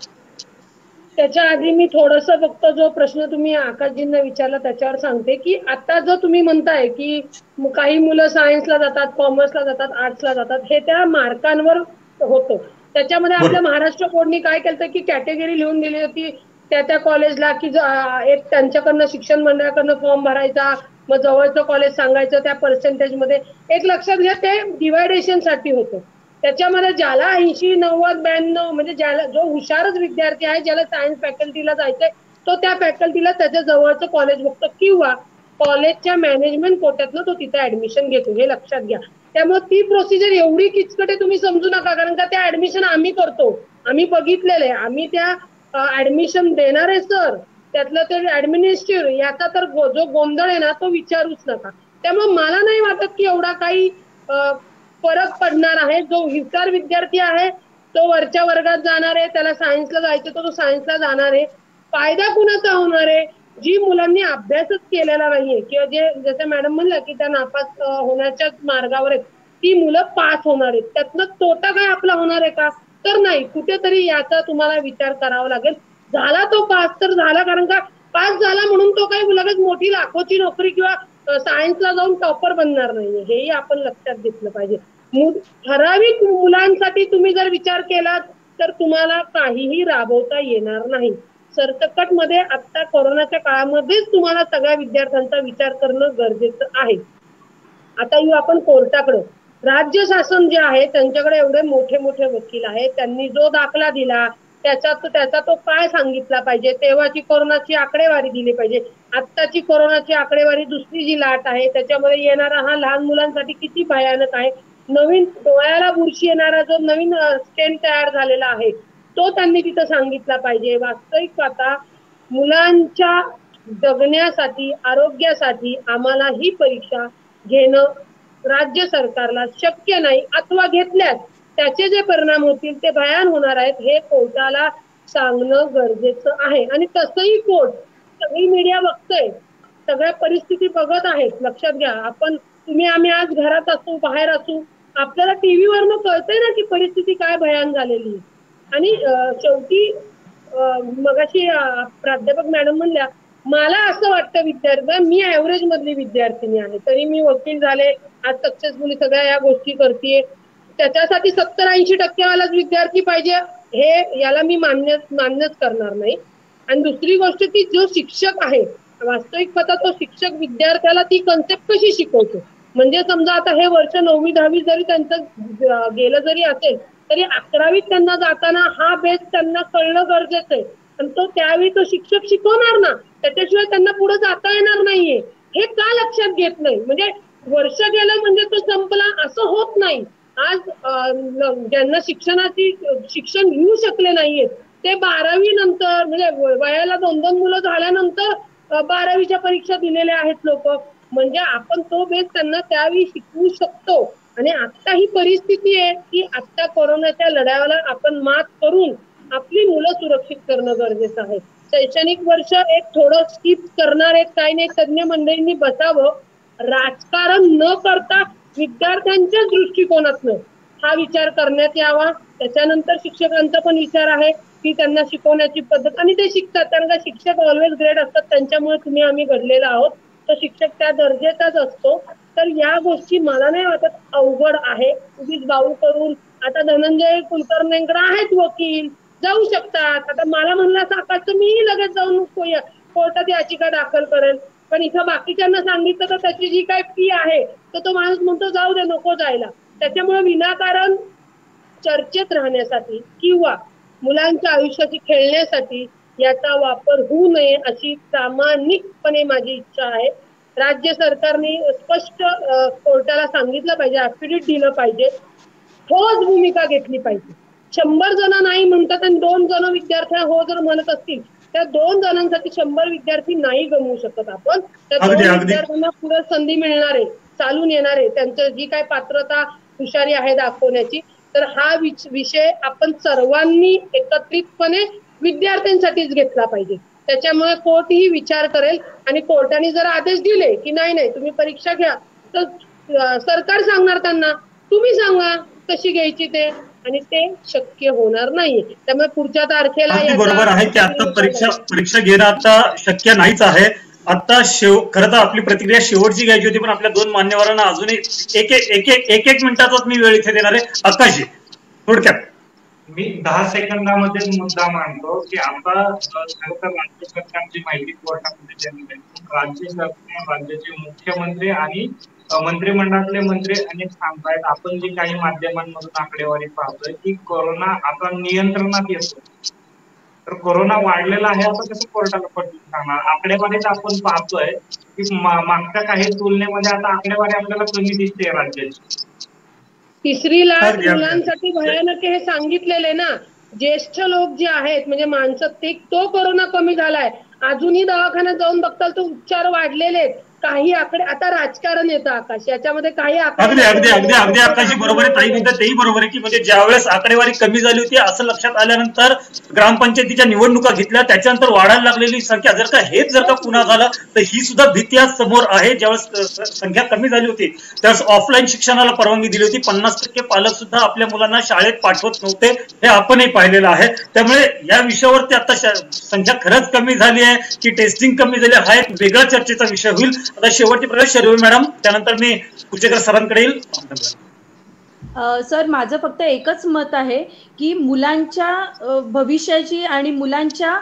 त्याच्या आधी मी थोडस फक्त जो प्रश्न तुम्ही आकाशजींना विचारला त्याच्यावर सांगते की आता जो तुम्ही म्हणताय की काही मुलं सायन्सला जातात, कॉमर्सला जातात, आर्ट्सला जातात, हे त्या मार्कांवर होतं. त्याच्यामध्ये आपल्या महाराष्ट्र बोर्डनी काय केलं की कॅटेगरी लिहून दिली होती त्या कॉलेजला की एक त्यांच्याकडनं शिक्षण मंडळाकडनं फॉर्म भरायचा, मग जवळचं कॉलेज सांगायचं त्या पर्सेंटेज मध्ये. एक लक्षात घ्या, ते डिवायडेशन साठी होतं. त्याच्यामध्ये ज्याला 80, 90, 92 म्हणजे ज्याला जो हुशारच विद्यार्थी आहे, ज्याला सायन्स फॅकल्टीला जायचंय तो त्या फॅकल्टीला त्याच्या जवळचं कॉलेज बघतो किंवा कॉलेजच्या मॅनेजमेंट कोट्यातनं तो तिथे ऍडमिशन घेतो. हे लक्षात घ्या. त्यामुळे ती प्रोसिजर एवढी किचकट आहे तुम्ही समजू नका, कारण का त्या ऍडमिशन आम्ही करतो, आम्ही बघितलेलं आहे. आम्ही त्या ऍडमिशन देणारे सर, त्यातलं ते ऍडमिनिस्ट्रेटिव्ह, याचा तर जो गोंधळ आहे ना तो विचारूच नका. त्यामुळे मला नाही वाटत की एवढा काही फरक पडणार आहे. जो हुशार विद्यार्थी आहे तो वरच्या वर्गात जाणार आहे, त्याला सायन्सला जायचं तो सायन्सला जाणार आहे. फायदा कुणाचा होणार आहे? जी मुलांनी अभ्यासच केलेला नाहीये किंवा जे जसं मॅडम म्हणलं की त्या नापास होण्याच्या मार्गावर आहेत, ती मुलं पास होणार आहेत. त्यातनं तोटा काय आपला होणार आहे का? तर नाही. कुठेतरी याचा तुम्हाला विचार करावा लागेल. झाला तो पास तर झाला, कारण का पास झाला म्हणून तो काही लगेच मोठी लाखोची नोकरी किंवा सायन्सला जाऊन टॉपर बनणार नाहीये, हेही आपण लक्षात घेतलं पाहिजे. ठराविक मुलांसाठी तुम्ही जर विचार केला तर तुम्हाला काहीही राबवता येणार नाही. सरसकट मध्ये आता कोरोनाच्या काळामध्येच तुम्हाला सगळ्या विद्यार्थ्यांचा विचार करणं गरजेचं आहे. आता येऊ आपण कोर्टाकडे. राज्य शासन जे आहे त्यांच्याकडे एवढे मोठे मोठे वकील आहेत, त्यांनी जो दाखला दिला त्याचा तो काय सांगितला पाहिजे, तेव्हाची कोरोनाची आकडेवारी दिली पाहिजे. आत्ताची कोरोनाची आकडेवारी दुसरी जी लाट आहे त्याच्यामध्ये येणारा हा लहान मुलांसाठी किती भयानक आहे. नवीन डोळ्याला बुरशी येणारा जो नवीन स्टेन तयार झालेला आहे तो त्यांनी तिथं सांगितला पाहिजे. वास्तविक आता मुलांच्या जगण्यासाठी, आरोग्यासाठी आम्हाला ही परीक्षा घेणं राज्य सरकारला शक्य नाही, अथवा घेतल्यास त्याचे जे परिणाम होतील ते भयान होणार आहेत हे कोर्टाला सांगणं गरजेचं आहे. आणि तसंही कोर्ट सगळी मीडिया बघतोय, सगळ्या परिस्थिती बघत आहेत. लक्षात घ्या, आम्ही आज घरात असू, बाहेर असू, आपल्याला टीव्हीवरनं कळतंय ना की परिस्थिती काय भयान झालेली. आणि शेवटी मगाशी प्राध्यापक मॅडम म्हणल्या, मला असं वाटतं विद्यार्थी, मी ऍव्हरेज मधली विद्यार्थिनी आहे, तरी मी वकील झाले, आज सक्सेसफुली सगळ्या या गोष्टी करतेय. त्याच्यासाठी 70-80% वालाच विद्यार्थी पाहिजे हे याला मी मान्यच करणार नाही. आणि दुसरी गोष्ट की जो शिक्षक आहे, वास्तविक पता तो शिक्षक विद्यार्थ्याला ती कन्सेप्ट कशी शिकवतो. म्हणजे समजा आता हे वर्ष 9वी 10वी जरी त्यांचं गेलं जरी असेल तरी 11वीत त्यांना जाताना हा बेस त्यांना कळणं गरजेचं आहे. आणि तो त्यावेळी तो शिक्षक शिकवणार ना, त्याच्याशिवाय त्यांना पुढे जाता येणार नाहीये. हे का लक्षात घेत नाही? म्हणजे वर्ष गेलं म्हणजे तो संपला असं होत नाही. आज ज्यांना शिक्षण घेऊ शकले नाहीये ते 12वी नंतर म्हणजे वयाला 2-2 मुलं झाल्यानंतर 12वीच्या परीक्षा दिलेल्या आहेत लोक, म्हणजे आपण तो बेस त्यांना त्यावेळी शिकवू शकतो. आणि आता ही परिस्थिती आहे की आता कोरोनाच्या लढ्याला आपण मात करून आपली मुलं सुरक्षित करणं गरजेचं आहे. शैक्षणिक वर्ष एक थोडं स्किप करणार आहेत काही नाही तज्ञ मंडळींनी बसावं, राजकारण न करता विद्यार्थ्यांच्या दृष्टिकोनातनं हा विचार करण्यात यावा. त्याच्यानंतर शिक्षकांचा पण विचार आहे की त्यांना शिकवण्याची पद्धत, आणि ते शिकतात कारण का शिक्षक ऑलवेज ग्रेट असतात, त्यांच्यामुळे तुम्ही आम्ही घडलेलो आहोत, तर शिक्षक त्या दर्जाचाच असतो. तर या गोष्टी मला नाही वाटत अवघड आहे उगीच भाऊ करून. आता धनंजय कुलकर्णींकडे आहेत वकील, जाऊ शकतात. आता मला म्हणलं असं आकाश तर मीही लगेच जाऊन कोर्टात याचिका दाखल करेल, पण इथं बाकीच्यांना सांगितलं तर त्याची जी काय फी आहे तर तो माणूस म्हणतो जाऊ दे नको जायला. त्याच्यामुळे विनाकारण चर्चेत राहण्यासाठी किंवा मुलांच्या आयुष्याची खेळण्यासाठी याचा वापर होऊ नये अशी प्रामाणिकपणे माझी इच्छा आहे. राज्य सरकारने स्पष्ट कोर्टाला सांगितलं पाहिजे, ऍफिडेव्हिट दिलं पाहिजे, ठोस भूमिका घेतली पाहिजे. 100 जण नाही म्हणतात आणि 2 जण विद्यार्थी हो जर म्हणत असतील, त्या 2 जणांसाठी 100 विद्यार्थी नाही गमवू शकत आपण. त्या 2 विद्यार्थ्यांना पुढे संधी मिळणार आहे, चालून येणार आहे, त्यांचं जी काय पात्रता हुशारी आहे दाखवण्याची. तर हा विषय आपण सर्वांनी एकत्रितपणे विद्यार्थ्यांसाठीच घेतला पाहिजे. त्याच्यामुळे कोर्टही विचार करेल आणि कोर्टाने जर आदेश दिले की नाही तुम्ही परीक्षा घ्या, तर सरकार सांगणार त्यांना तुम्ही सांगा कशी घ्यायची ते, आणि ते शक्य होणार नाही. त्यामुळे पुढच्या तारखेला बरोबर आहे की आता परीक्षा घेणं आता शक्य नाहीच आहे. आता खरं तर आपली प्रतिक्रिया शेवटची घ्यायची होती, पण आपल्या 2 मान्यवरांना अजूनही एक मिनिटाचाच मी वेळ इथे देणार आहे. आकाशजी थोडक्यात मी 10 सेकंदामध्ये मुद्दा मांडतो की आता खरं तर राज्य सरकारची माहिती कोर्टामध्ये देण्यात आहे. राज्य सरकार राज्याचे मुख्यमंत्री आणि मंत्रिमंडळातले मंत्री अनेक सांगतायत, आपण जी काही माध्यमांमधून आकडेवारी पाहतोय की कोरोना आता नियंत्रणात येतो. तर कोरोना वाढलेला आहे असं कसं कोर्टाला पटवून सांगणार? आकडेवारीच आपण पाहतोय की मागच्या काही तुलनेमध्ये आता आकडेवारी आपल्याला कमी दिसते राज्याची. 3री लाट मुलांसाठी भयानक हे सांगितलेले ना. ज्येष्ठ लोक जे आहेत म्हणजे माणसं तो कोरोना कमी झालाय, अजूनही दवाखान्यात जाऊन बघताल तर उपचार वाढलेले आहेत. काही आकडे आता राजकारण येतं आकाश, याच्यामध्ये काही अगदी आकाशी बरोबर आहे. ताई म्हणतात तेही बरोबर आहे की म्हणजे ज्यावेळेस आकडेवारी कमी झाली होती असं लक्षात आल्यानंतर ग्रामपंचायतीच्या निवडणुका घेतल्या, त्याच्यानंतर वाढायला लागलेली संख्या जर का पुन्हा झालं तर ही सुद्धा भीती आज समोर आहे. ज्यावेळेस संख्या कमी झाली होती त्यावेळेस ऑफलाईन शिक्षणाला परवानगी दिली होती. 50% पालक सुद्धा आपल्या मुलांना शाळेत पाठवत नव्हते, हे आपणही पाहिलेलं आहे. त्यामुळे या विषयावरती आता संख्या खरंच कमी झाली आहे की टेस्टिंग कमी झाली हा एक वेगळा चर्चेचा विषय होईल. आता शेवटची प्रश्न शर्वे मॅडम, त्यानंतर मी कुचेकर सरांकडे येईल. सर माझं फक्त एकच मत आहे की मुलांच्या भविष्याची आणि मुलांच्या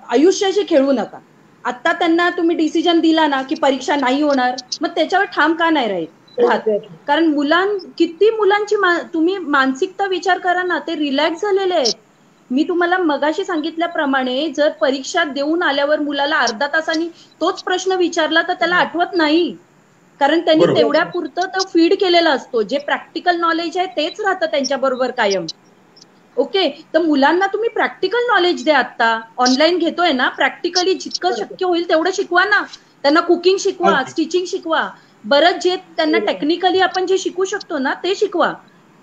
आयुष्याशी खेळू नका. आता त्यांना तुम्ही डिसिजन दिला ना की परीक्षा नाही होणार, मग त्याच्यावर ठाम का नाही राहत? कारण किती मुलांची तुम्ही मानसिकता विचार करा ना, ते रिलॅक्स झालेले आहेत. मी तुम्हाला मगाशी सांगितल्याप्रमाणे जर परीक्षा देऊन आल्यावर मुलाला अर्धा तासांनी तोच प्रश्न विचारला तर त्याला आठवत नाही, कारण त्यांनी तेवढ्या पुरतं तो फीड केलेला असतो. जे प्रॅक्टिकल नॉलेज आहे तेच राहतं त्यांच्या बरोबर कायम. ओके, तर मुलांना तुम्ही प्रॅक्टिकल नॉलेज द्या. आता ऑनलाईन घेतोय ना, प्रॅक्टिकली जितकं शक्य होईल तेवढं शिकवा ना. त्यांना कुकिंग शिकवा, स्टिचिंग शिकवा, बरंच जे त्यांना टेक्निकली आपण जे शिकू शकतो ना ते शिकवा.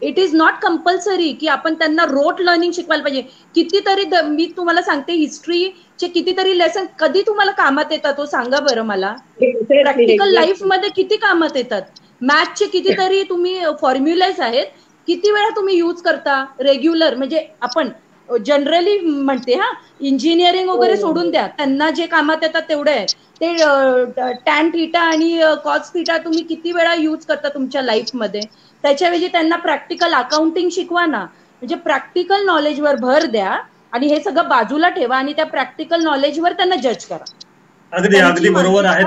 इट इज नॉट कंपल्सरी की आपण त्यांना रोट लर्निंग शिकवायला पाहिजे. कितीतरी मी तुम्हाला सांगते, हिस्ट्रीचे कितीतरी लेसन कधी तुम्हाला कामात येतात तो सांगा बरं मला. प्रॅक्टिकल लाईफ मध्ये किती कामात येतात. मॅथचे कितीतरी तुम्ही फॉर्म्युलाज आहेत, किती वेळा तुम्ही यूज करता रेग्युलर. म्हणजे आपण जनरली म्हणते इंजिनिअरिंग वगैरे सोडून द्या, त्यांना जे कामात येतात तेवढे आहे. ते टॅन थीटा आणि कॉस थीटा तुम्ही किती वेळा यूज करता तुमच्या लाईफमध्ये. त्याच्याऐवजी त्यांना प्रॅक्टिकल अकाउंटिंग शिकवा ना. म्हणजे प्रॅक्टिकल नॉलेजवर भर द्या आणि हे सगळं बाजूला ठेवा आणि त्या प्रॅक्टिकल नॉलेजवर त्यांना जज करा. अगदी बरोबर आहे.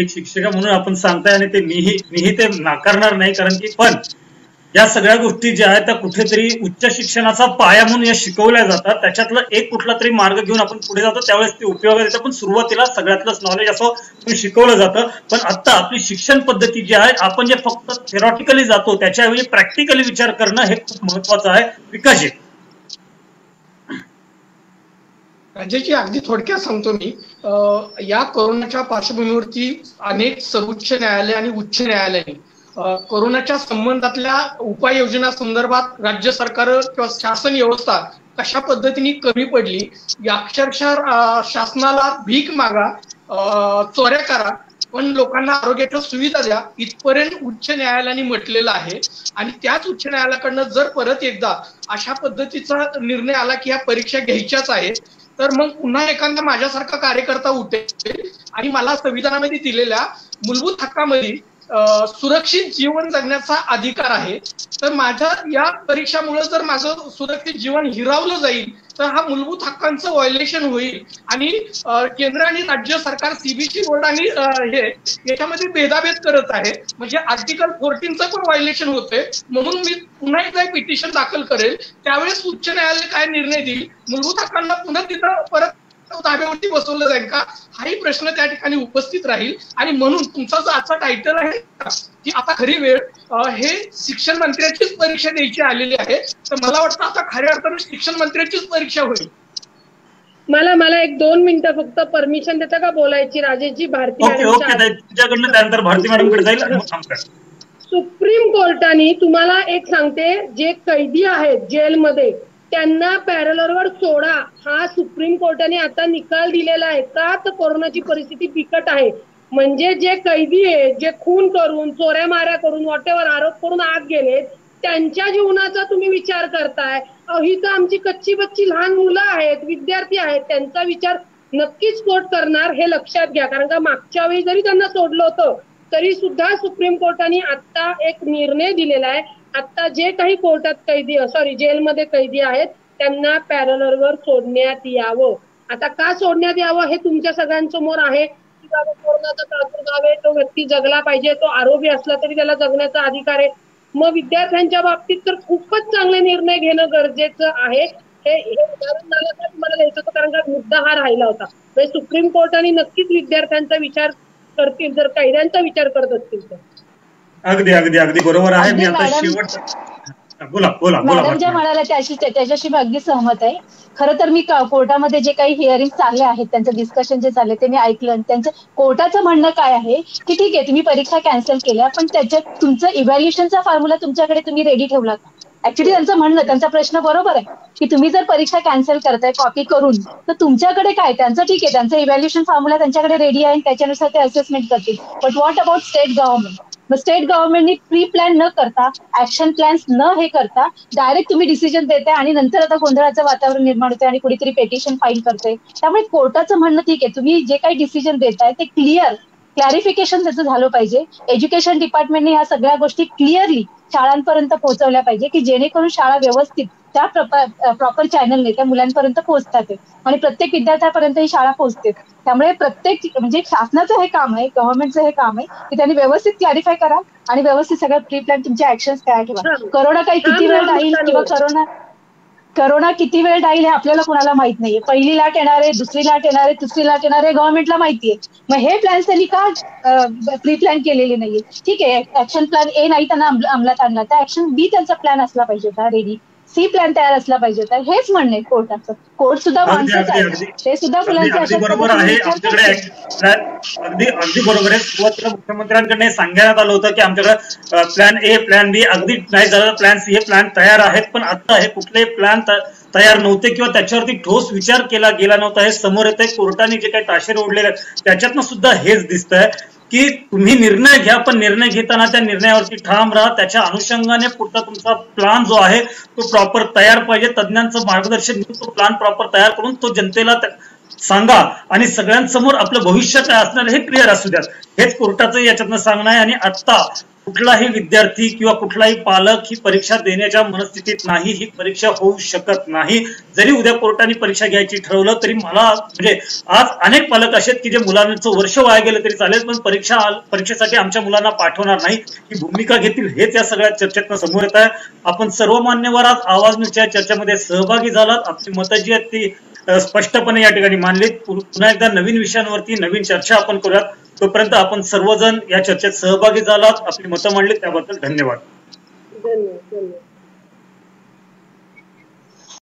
एक शिक्षिका म्हणून आपण सांगताय आणि ते मीही ते नाकारणार नाही, कारण की पण या सगळ्या गोष्टी ज्या आहेत त्या कुठेतरी उच्च शिक्षणाचा पाया म्हणून या शिकवल्या जातात. त्याच्यातलं एक कुठला तरी मार्ग घेऊन आपण पुढे जातो, त्यावेळेस ते उपयोगात येतं. पण सुरुवातीला सगळ्यातलंच नॉलेज असं शिकवलं जातं. पण आता आपली शिक्षण पद्धती जी आहे, आपण जे फक्त थेरॉटिकली जातो त्याच्याऐवजी प्रॅक्टिकली विचार करणं हे खूप महत्वाचं आहे. विकासजी राजेशजी, अगदी थोडक्यात सांगतो मी. या कोरोनाच्या पार्श्वभूमीवरती अनेक सर्वोच्च न्यायालय आणि उच्च न्यायालयाने कोरोनाच्या संबंधातल्या उपाययोजना संदर्भात राज्य सरकार किंवा शासन व्यवस्था कशा पद्धतीने कमी पडली, अक्षरशः शासनाला भीक मागा, चोऱ्या करा, पण लोकांना आरोग्याच्या सुविधा द्या, इथपर्यंत उच्च न्यायालयाने म्हटलेलं आहे. आणि त्याच उच्च न्यायालयाकडनं जर परत एकदा अशा पद्धतीचा निर्णय आला की ह्या परीक्षा घ्यायच्याच आहेत, तर मग पुन्हा एखादा माझ्यासारखा कार्यकर्ता उठेल आणि मला संविधानामध्ये दिलेल्या मूलभूत हक्कामध्ये सुरक्षित जीवन जगण्याचा अधिकार आहे, तर माझ्या या परीक्षामुळे जर माझं सुरक्षित जीवन हिरावलं जाईल तर हा मूलभूत हक्कांचं व्हायोलेशन होईल. आणि केंद्र आणि राज्य सरकार सीबीएसई बोर्ड आणि हे याच्यामध्ये भेदाभेद करत आहे, म्हणजे आर्टिकल 14चं पण व्हायोलेशन होते. म्हणून मी पुन्हा एकदा पिटिशन दाखल करेल, त्यावेळेस उच्च न्यायालय काय निर्णय देईल, मूलभूत हक्कांना पुन्हा तिथं परत ताब्यावरती बसवलं जाईल का, हाही प्रश्न त्या ठिकाणी उपस्थित राहील. आणि म्हणून तुमचा जो आजचा टायटल आहे की आता खरी वेळ हे शिक्षण मंत्र्याचीच परीक्षा द्यायची आलेली आहे, तर मला वाटतं आता खऱ्या अर्थाने शिक्षण मंत्र्याचीच परीक्षा होईल. मला 1-2 मिनिटं फक्त परमिशन देता का बोलायची राजेशजी? भारती तुझ्याकडनं त्यानंतर भारती मॅडमकडे जाईल. सुप्रीम कोर्टाने तुम्हाला एक सांगते, जे कैदी आहेत जेलमध्ये त्यांना पॅरलरवर सोडा, हा सुप्रीम कोर्टाने आता निकाल दिलेला आहे. का तर कोरोनाची परिस्थिती बिकट आहे. म्हणजे जे कैदी आहेत, जे खून करून, चोऱ्या माऱ्या करून, वॉटेवर आरोप करून आत गेले, त्यांच्या जीवनाचा तुम्ही विचार करताय. ही तर आमची कच्ची बच्ची लहान मुलं आहेत, विद्यार्थी आहेत, त्यांचा विचार नक्कीच कोर्ट करणार, हे लक्षात घ्या. कारण का मागच्या वेळी जरी त्यांना सोडलं होतं तरी सुद्धा सुप्रीम कोर्टाने आता एक निर्णय दिलेला आहे. आता जे काही कोर्टात जेलमध्ये कैदी आहेत त्यांना पॅरलरवर सोडण्यात यावं. आता का सोडण्यात यावं हे तुमच्या सगळ्यांसमोर आहे की बाबा कोरोनाचा प्रादुर्भाव आहे, तो व्यक्ती जगला पाहिजे, तो आरोग्य असला तरी त्याला जगण्याचा अधिकार आहे. मग विद्यार्थ्यांच्या बाबतीत तर खूपच चांगले निर्णय घेणं गरजेचं आहे. हे उदाहरण मला तुम्हाला द्यायचं होतं, कारण का मुद्दा हा राहिला होता. म्हणजे सुप्रीम कोर्टाने नक्कीच विद्यार्थ्यांचा विचार करतील, जर कैद्यांचा विचार करत असतील तर. अगदी अगदी अगदी बरोबर आहे. मी आता शेवट मॅडम ज्या म्हणाल्या त्याच्याशी मी अगदी सहमत आहे. खरं तर मी कोर्टामध्ये जे काही हिअरिंग चालले आहेत, त्यांचं डिस्कशन जे चालले ते मी ऐकलं. त्यांचं कोर्टाचं म्हणणं काय आहे की ठीक आहे तुम्ही परीक्षा कॅन्सल केल्या, पण त्याच्यात तुमचं इव्हॅल्युएशनचा फॉर्म्युला तुमच्याकडे तुम्ही रेडी ठेवला का? ऍक्च्युली त्यांचं म्हणणं, त्यांचा प्रश्न बरोबर आहे की तुम्ही जर परीक्षा कॅन्सल करताय कॉपी करून, तर तुमच्याकडे काय, त्यांचं ठीक आहे, त्यांचं इव्हॅल्युएशन फॉर्म्युला त्यांच्याकडे रेडी आहे, त्याच्यानुसार ते असेसमेंट करतील. But what about state government? मग स्टेट गव्हर्नमेंटनी प्री प्लॅन न करता, ऍक्शन प्लॅन्स न हे करता डायरेक्ट तुम्ही डिसिजन देताय आणि नंतर आता गोंधळाचं वातावरण निर्माण होतंय आणि कुठेतरी पेटिशन फाईल करते. त्यामुळे कोर्टाचं म्हणणं ठीक आहे, तुम्ही जे काही डिसिजन देताय ते क्लॅरिफिकेशन त्याचं झालं पाहिजे. एज्युकेशन डिपार्टमेंटने ह्या सगळ्या गोष्टी क्लिअरली शाळांपर्यंत पोहोचवल्या पाहिजे की जेणेकरून शाळा व्यवस्थित त्या प्रॉपर चॅनलने त्या मुलांपर्यंत पोहोचतात आणि प्रत्येक विद्यार्थ्यापर्यंत ही शाळा पोहोचते. त्यामुळे प्रत्येक म्हणजे शासनाचं हे काम आहे, गव्हर्नमेंटचं हे काम आहे की त्यांनी व्यवस्थित क्लॅरिफाय करा आणि व्यवस्थित सगळं प्री प्लॅन तुमचे ऍक्शन्स तयार ठेवा. करोना काही किती वेळ राहील किंवा करोना किती वेळ राहील हे आपल्याला कुणाला माहित नाहीये. पहिली लाट येणार आहे, दुसरी लाट येणार आहे, तिसरी लाट येणार आहे, गव्हर्नमेंटला माहितीये. मग हे प्लॅन्स त्यांनी का प्री प्लॅन केलेले नाहीये? ठीक आहे, ऍक्शन प्लॅन ए नाही त्यांना अंमलात आणला, तर ऍक्शन बी त्यांचा प्लॅन असला पाहिजे होता रेडी, सी प्लॅन तयार असला पाहिजे होता. हेच म्हणणं आहे कोर्टाचं. कोर्ट सुद्धा माणसंच आहे, ते सुद्धा मुलांच्या बरोबर आहे. आमच्याकडे अगदी बरोबर आहे. सुरुवातीला मुख्यमंत्र्यांकडे सांगण्यात आलं होतं की आमच्याकडे प्लॅन ए, प्लॅन बी, अगदी नाही झालं प्लॅन सी, हे प्लॅन तयार आहेत. पण आता हे कुठले प्लॅन तयार नव्हते किंवा त्याच्यावरती ठोस विचार केला गेला नव्हता हे समोर येत आहे. कोर्टाने जे काही ताशेरे ओढलेले आहेत त्याच्यातनं सुद्धा हेच दिसतंय की तुम्ही निर्णय घ्या, पण निर्णय घेताना त्या निर्णयावरती ठाम राहा. त्याच्या अनुषंगाने पुढचा तुमचा प्लॅन जो आहे तो प्रॉपर तयार पाहिजे. तज्ञांचं मार्गदर्शन घेऊन तो प्लॅन प्रॉपर तयार करून तो जनतेला सांगा आणि सगळ्यांसमोर आपलं भविष्य काय असणार हे क्लिअर असू द्यात. हेच कोर्टाचं याच्यातनं सांगणं आहे. आणि आता कुठलाही विद्यार्थी किंवा कुठलाही पालक ही परीक्षा देण्याच्या मनस्थितीत नाही. ही परीक्षा होऊ शकत नाही. जरी उद्या कोर्टाने परीक्षा घ्यायची ठरवलं तरी मला म्हणजे आज अनेक पालक असे आहेत की जे मुलांचं वर्ष वाया गेलं तरी चालेल, पण परीक्षेसाठी आमच्या मुलांना पाठवणार नाही ही भूमिका घेतील. हेच या सगळ्या चर्चेतनं समोर येत आहे. आपण सर्व मान्यवर आवाज न्यूजच्या चर्चेमध्ये सहभागी झालात. आपली मतं जी आहेत ती स्पष्टपणे या ठिकाणी मांडलीत. पुन्हा एकदा नवीन विषयांवरती नवीन चर्चा आपण करूयात. तोपर्यंत आपण सर्वजण या चर्चेत सहभागी झालात, आपली मतं मांडलीत त्याबद्दल धन्यवाद.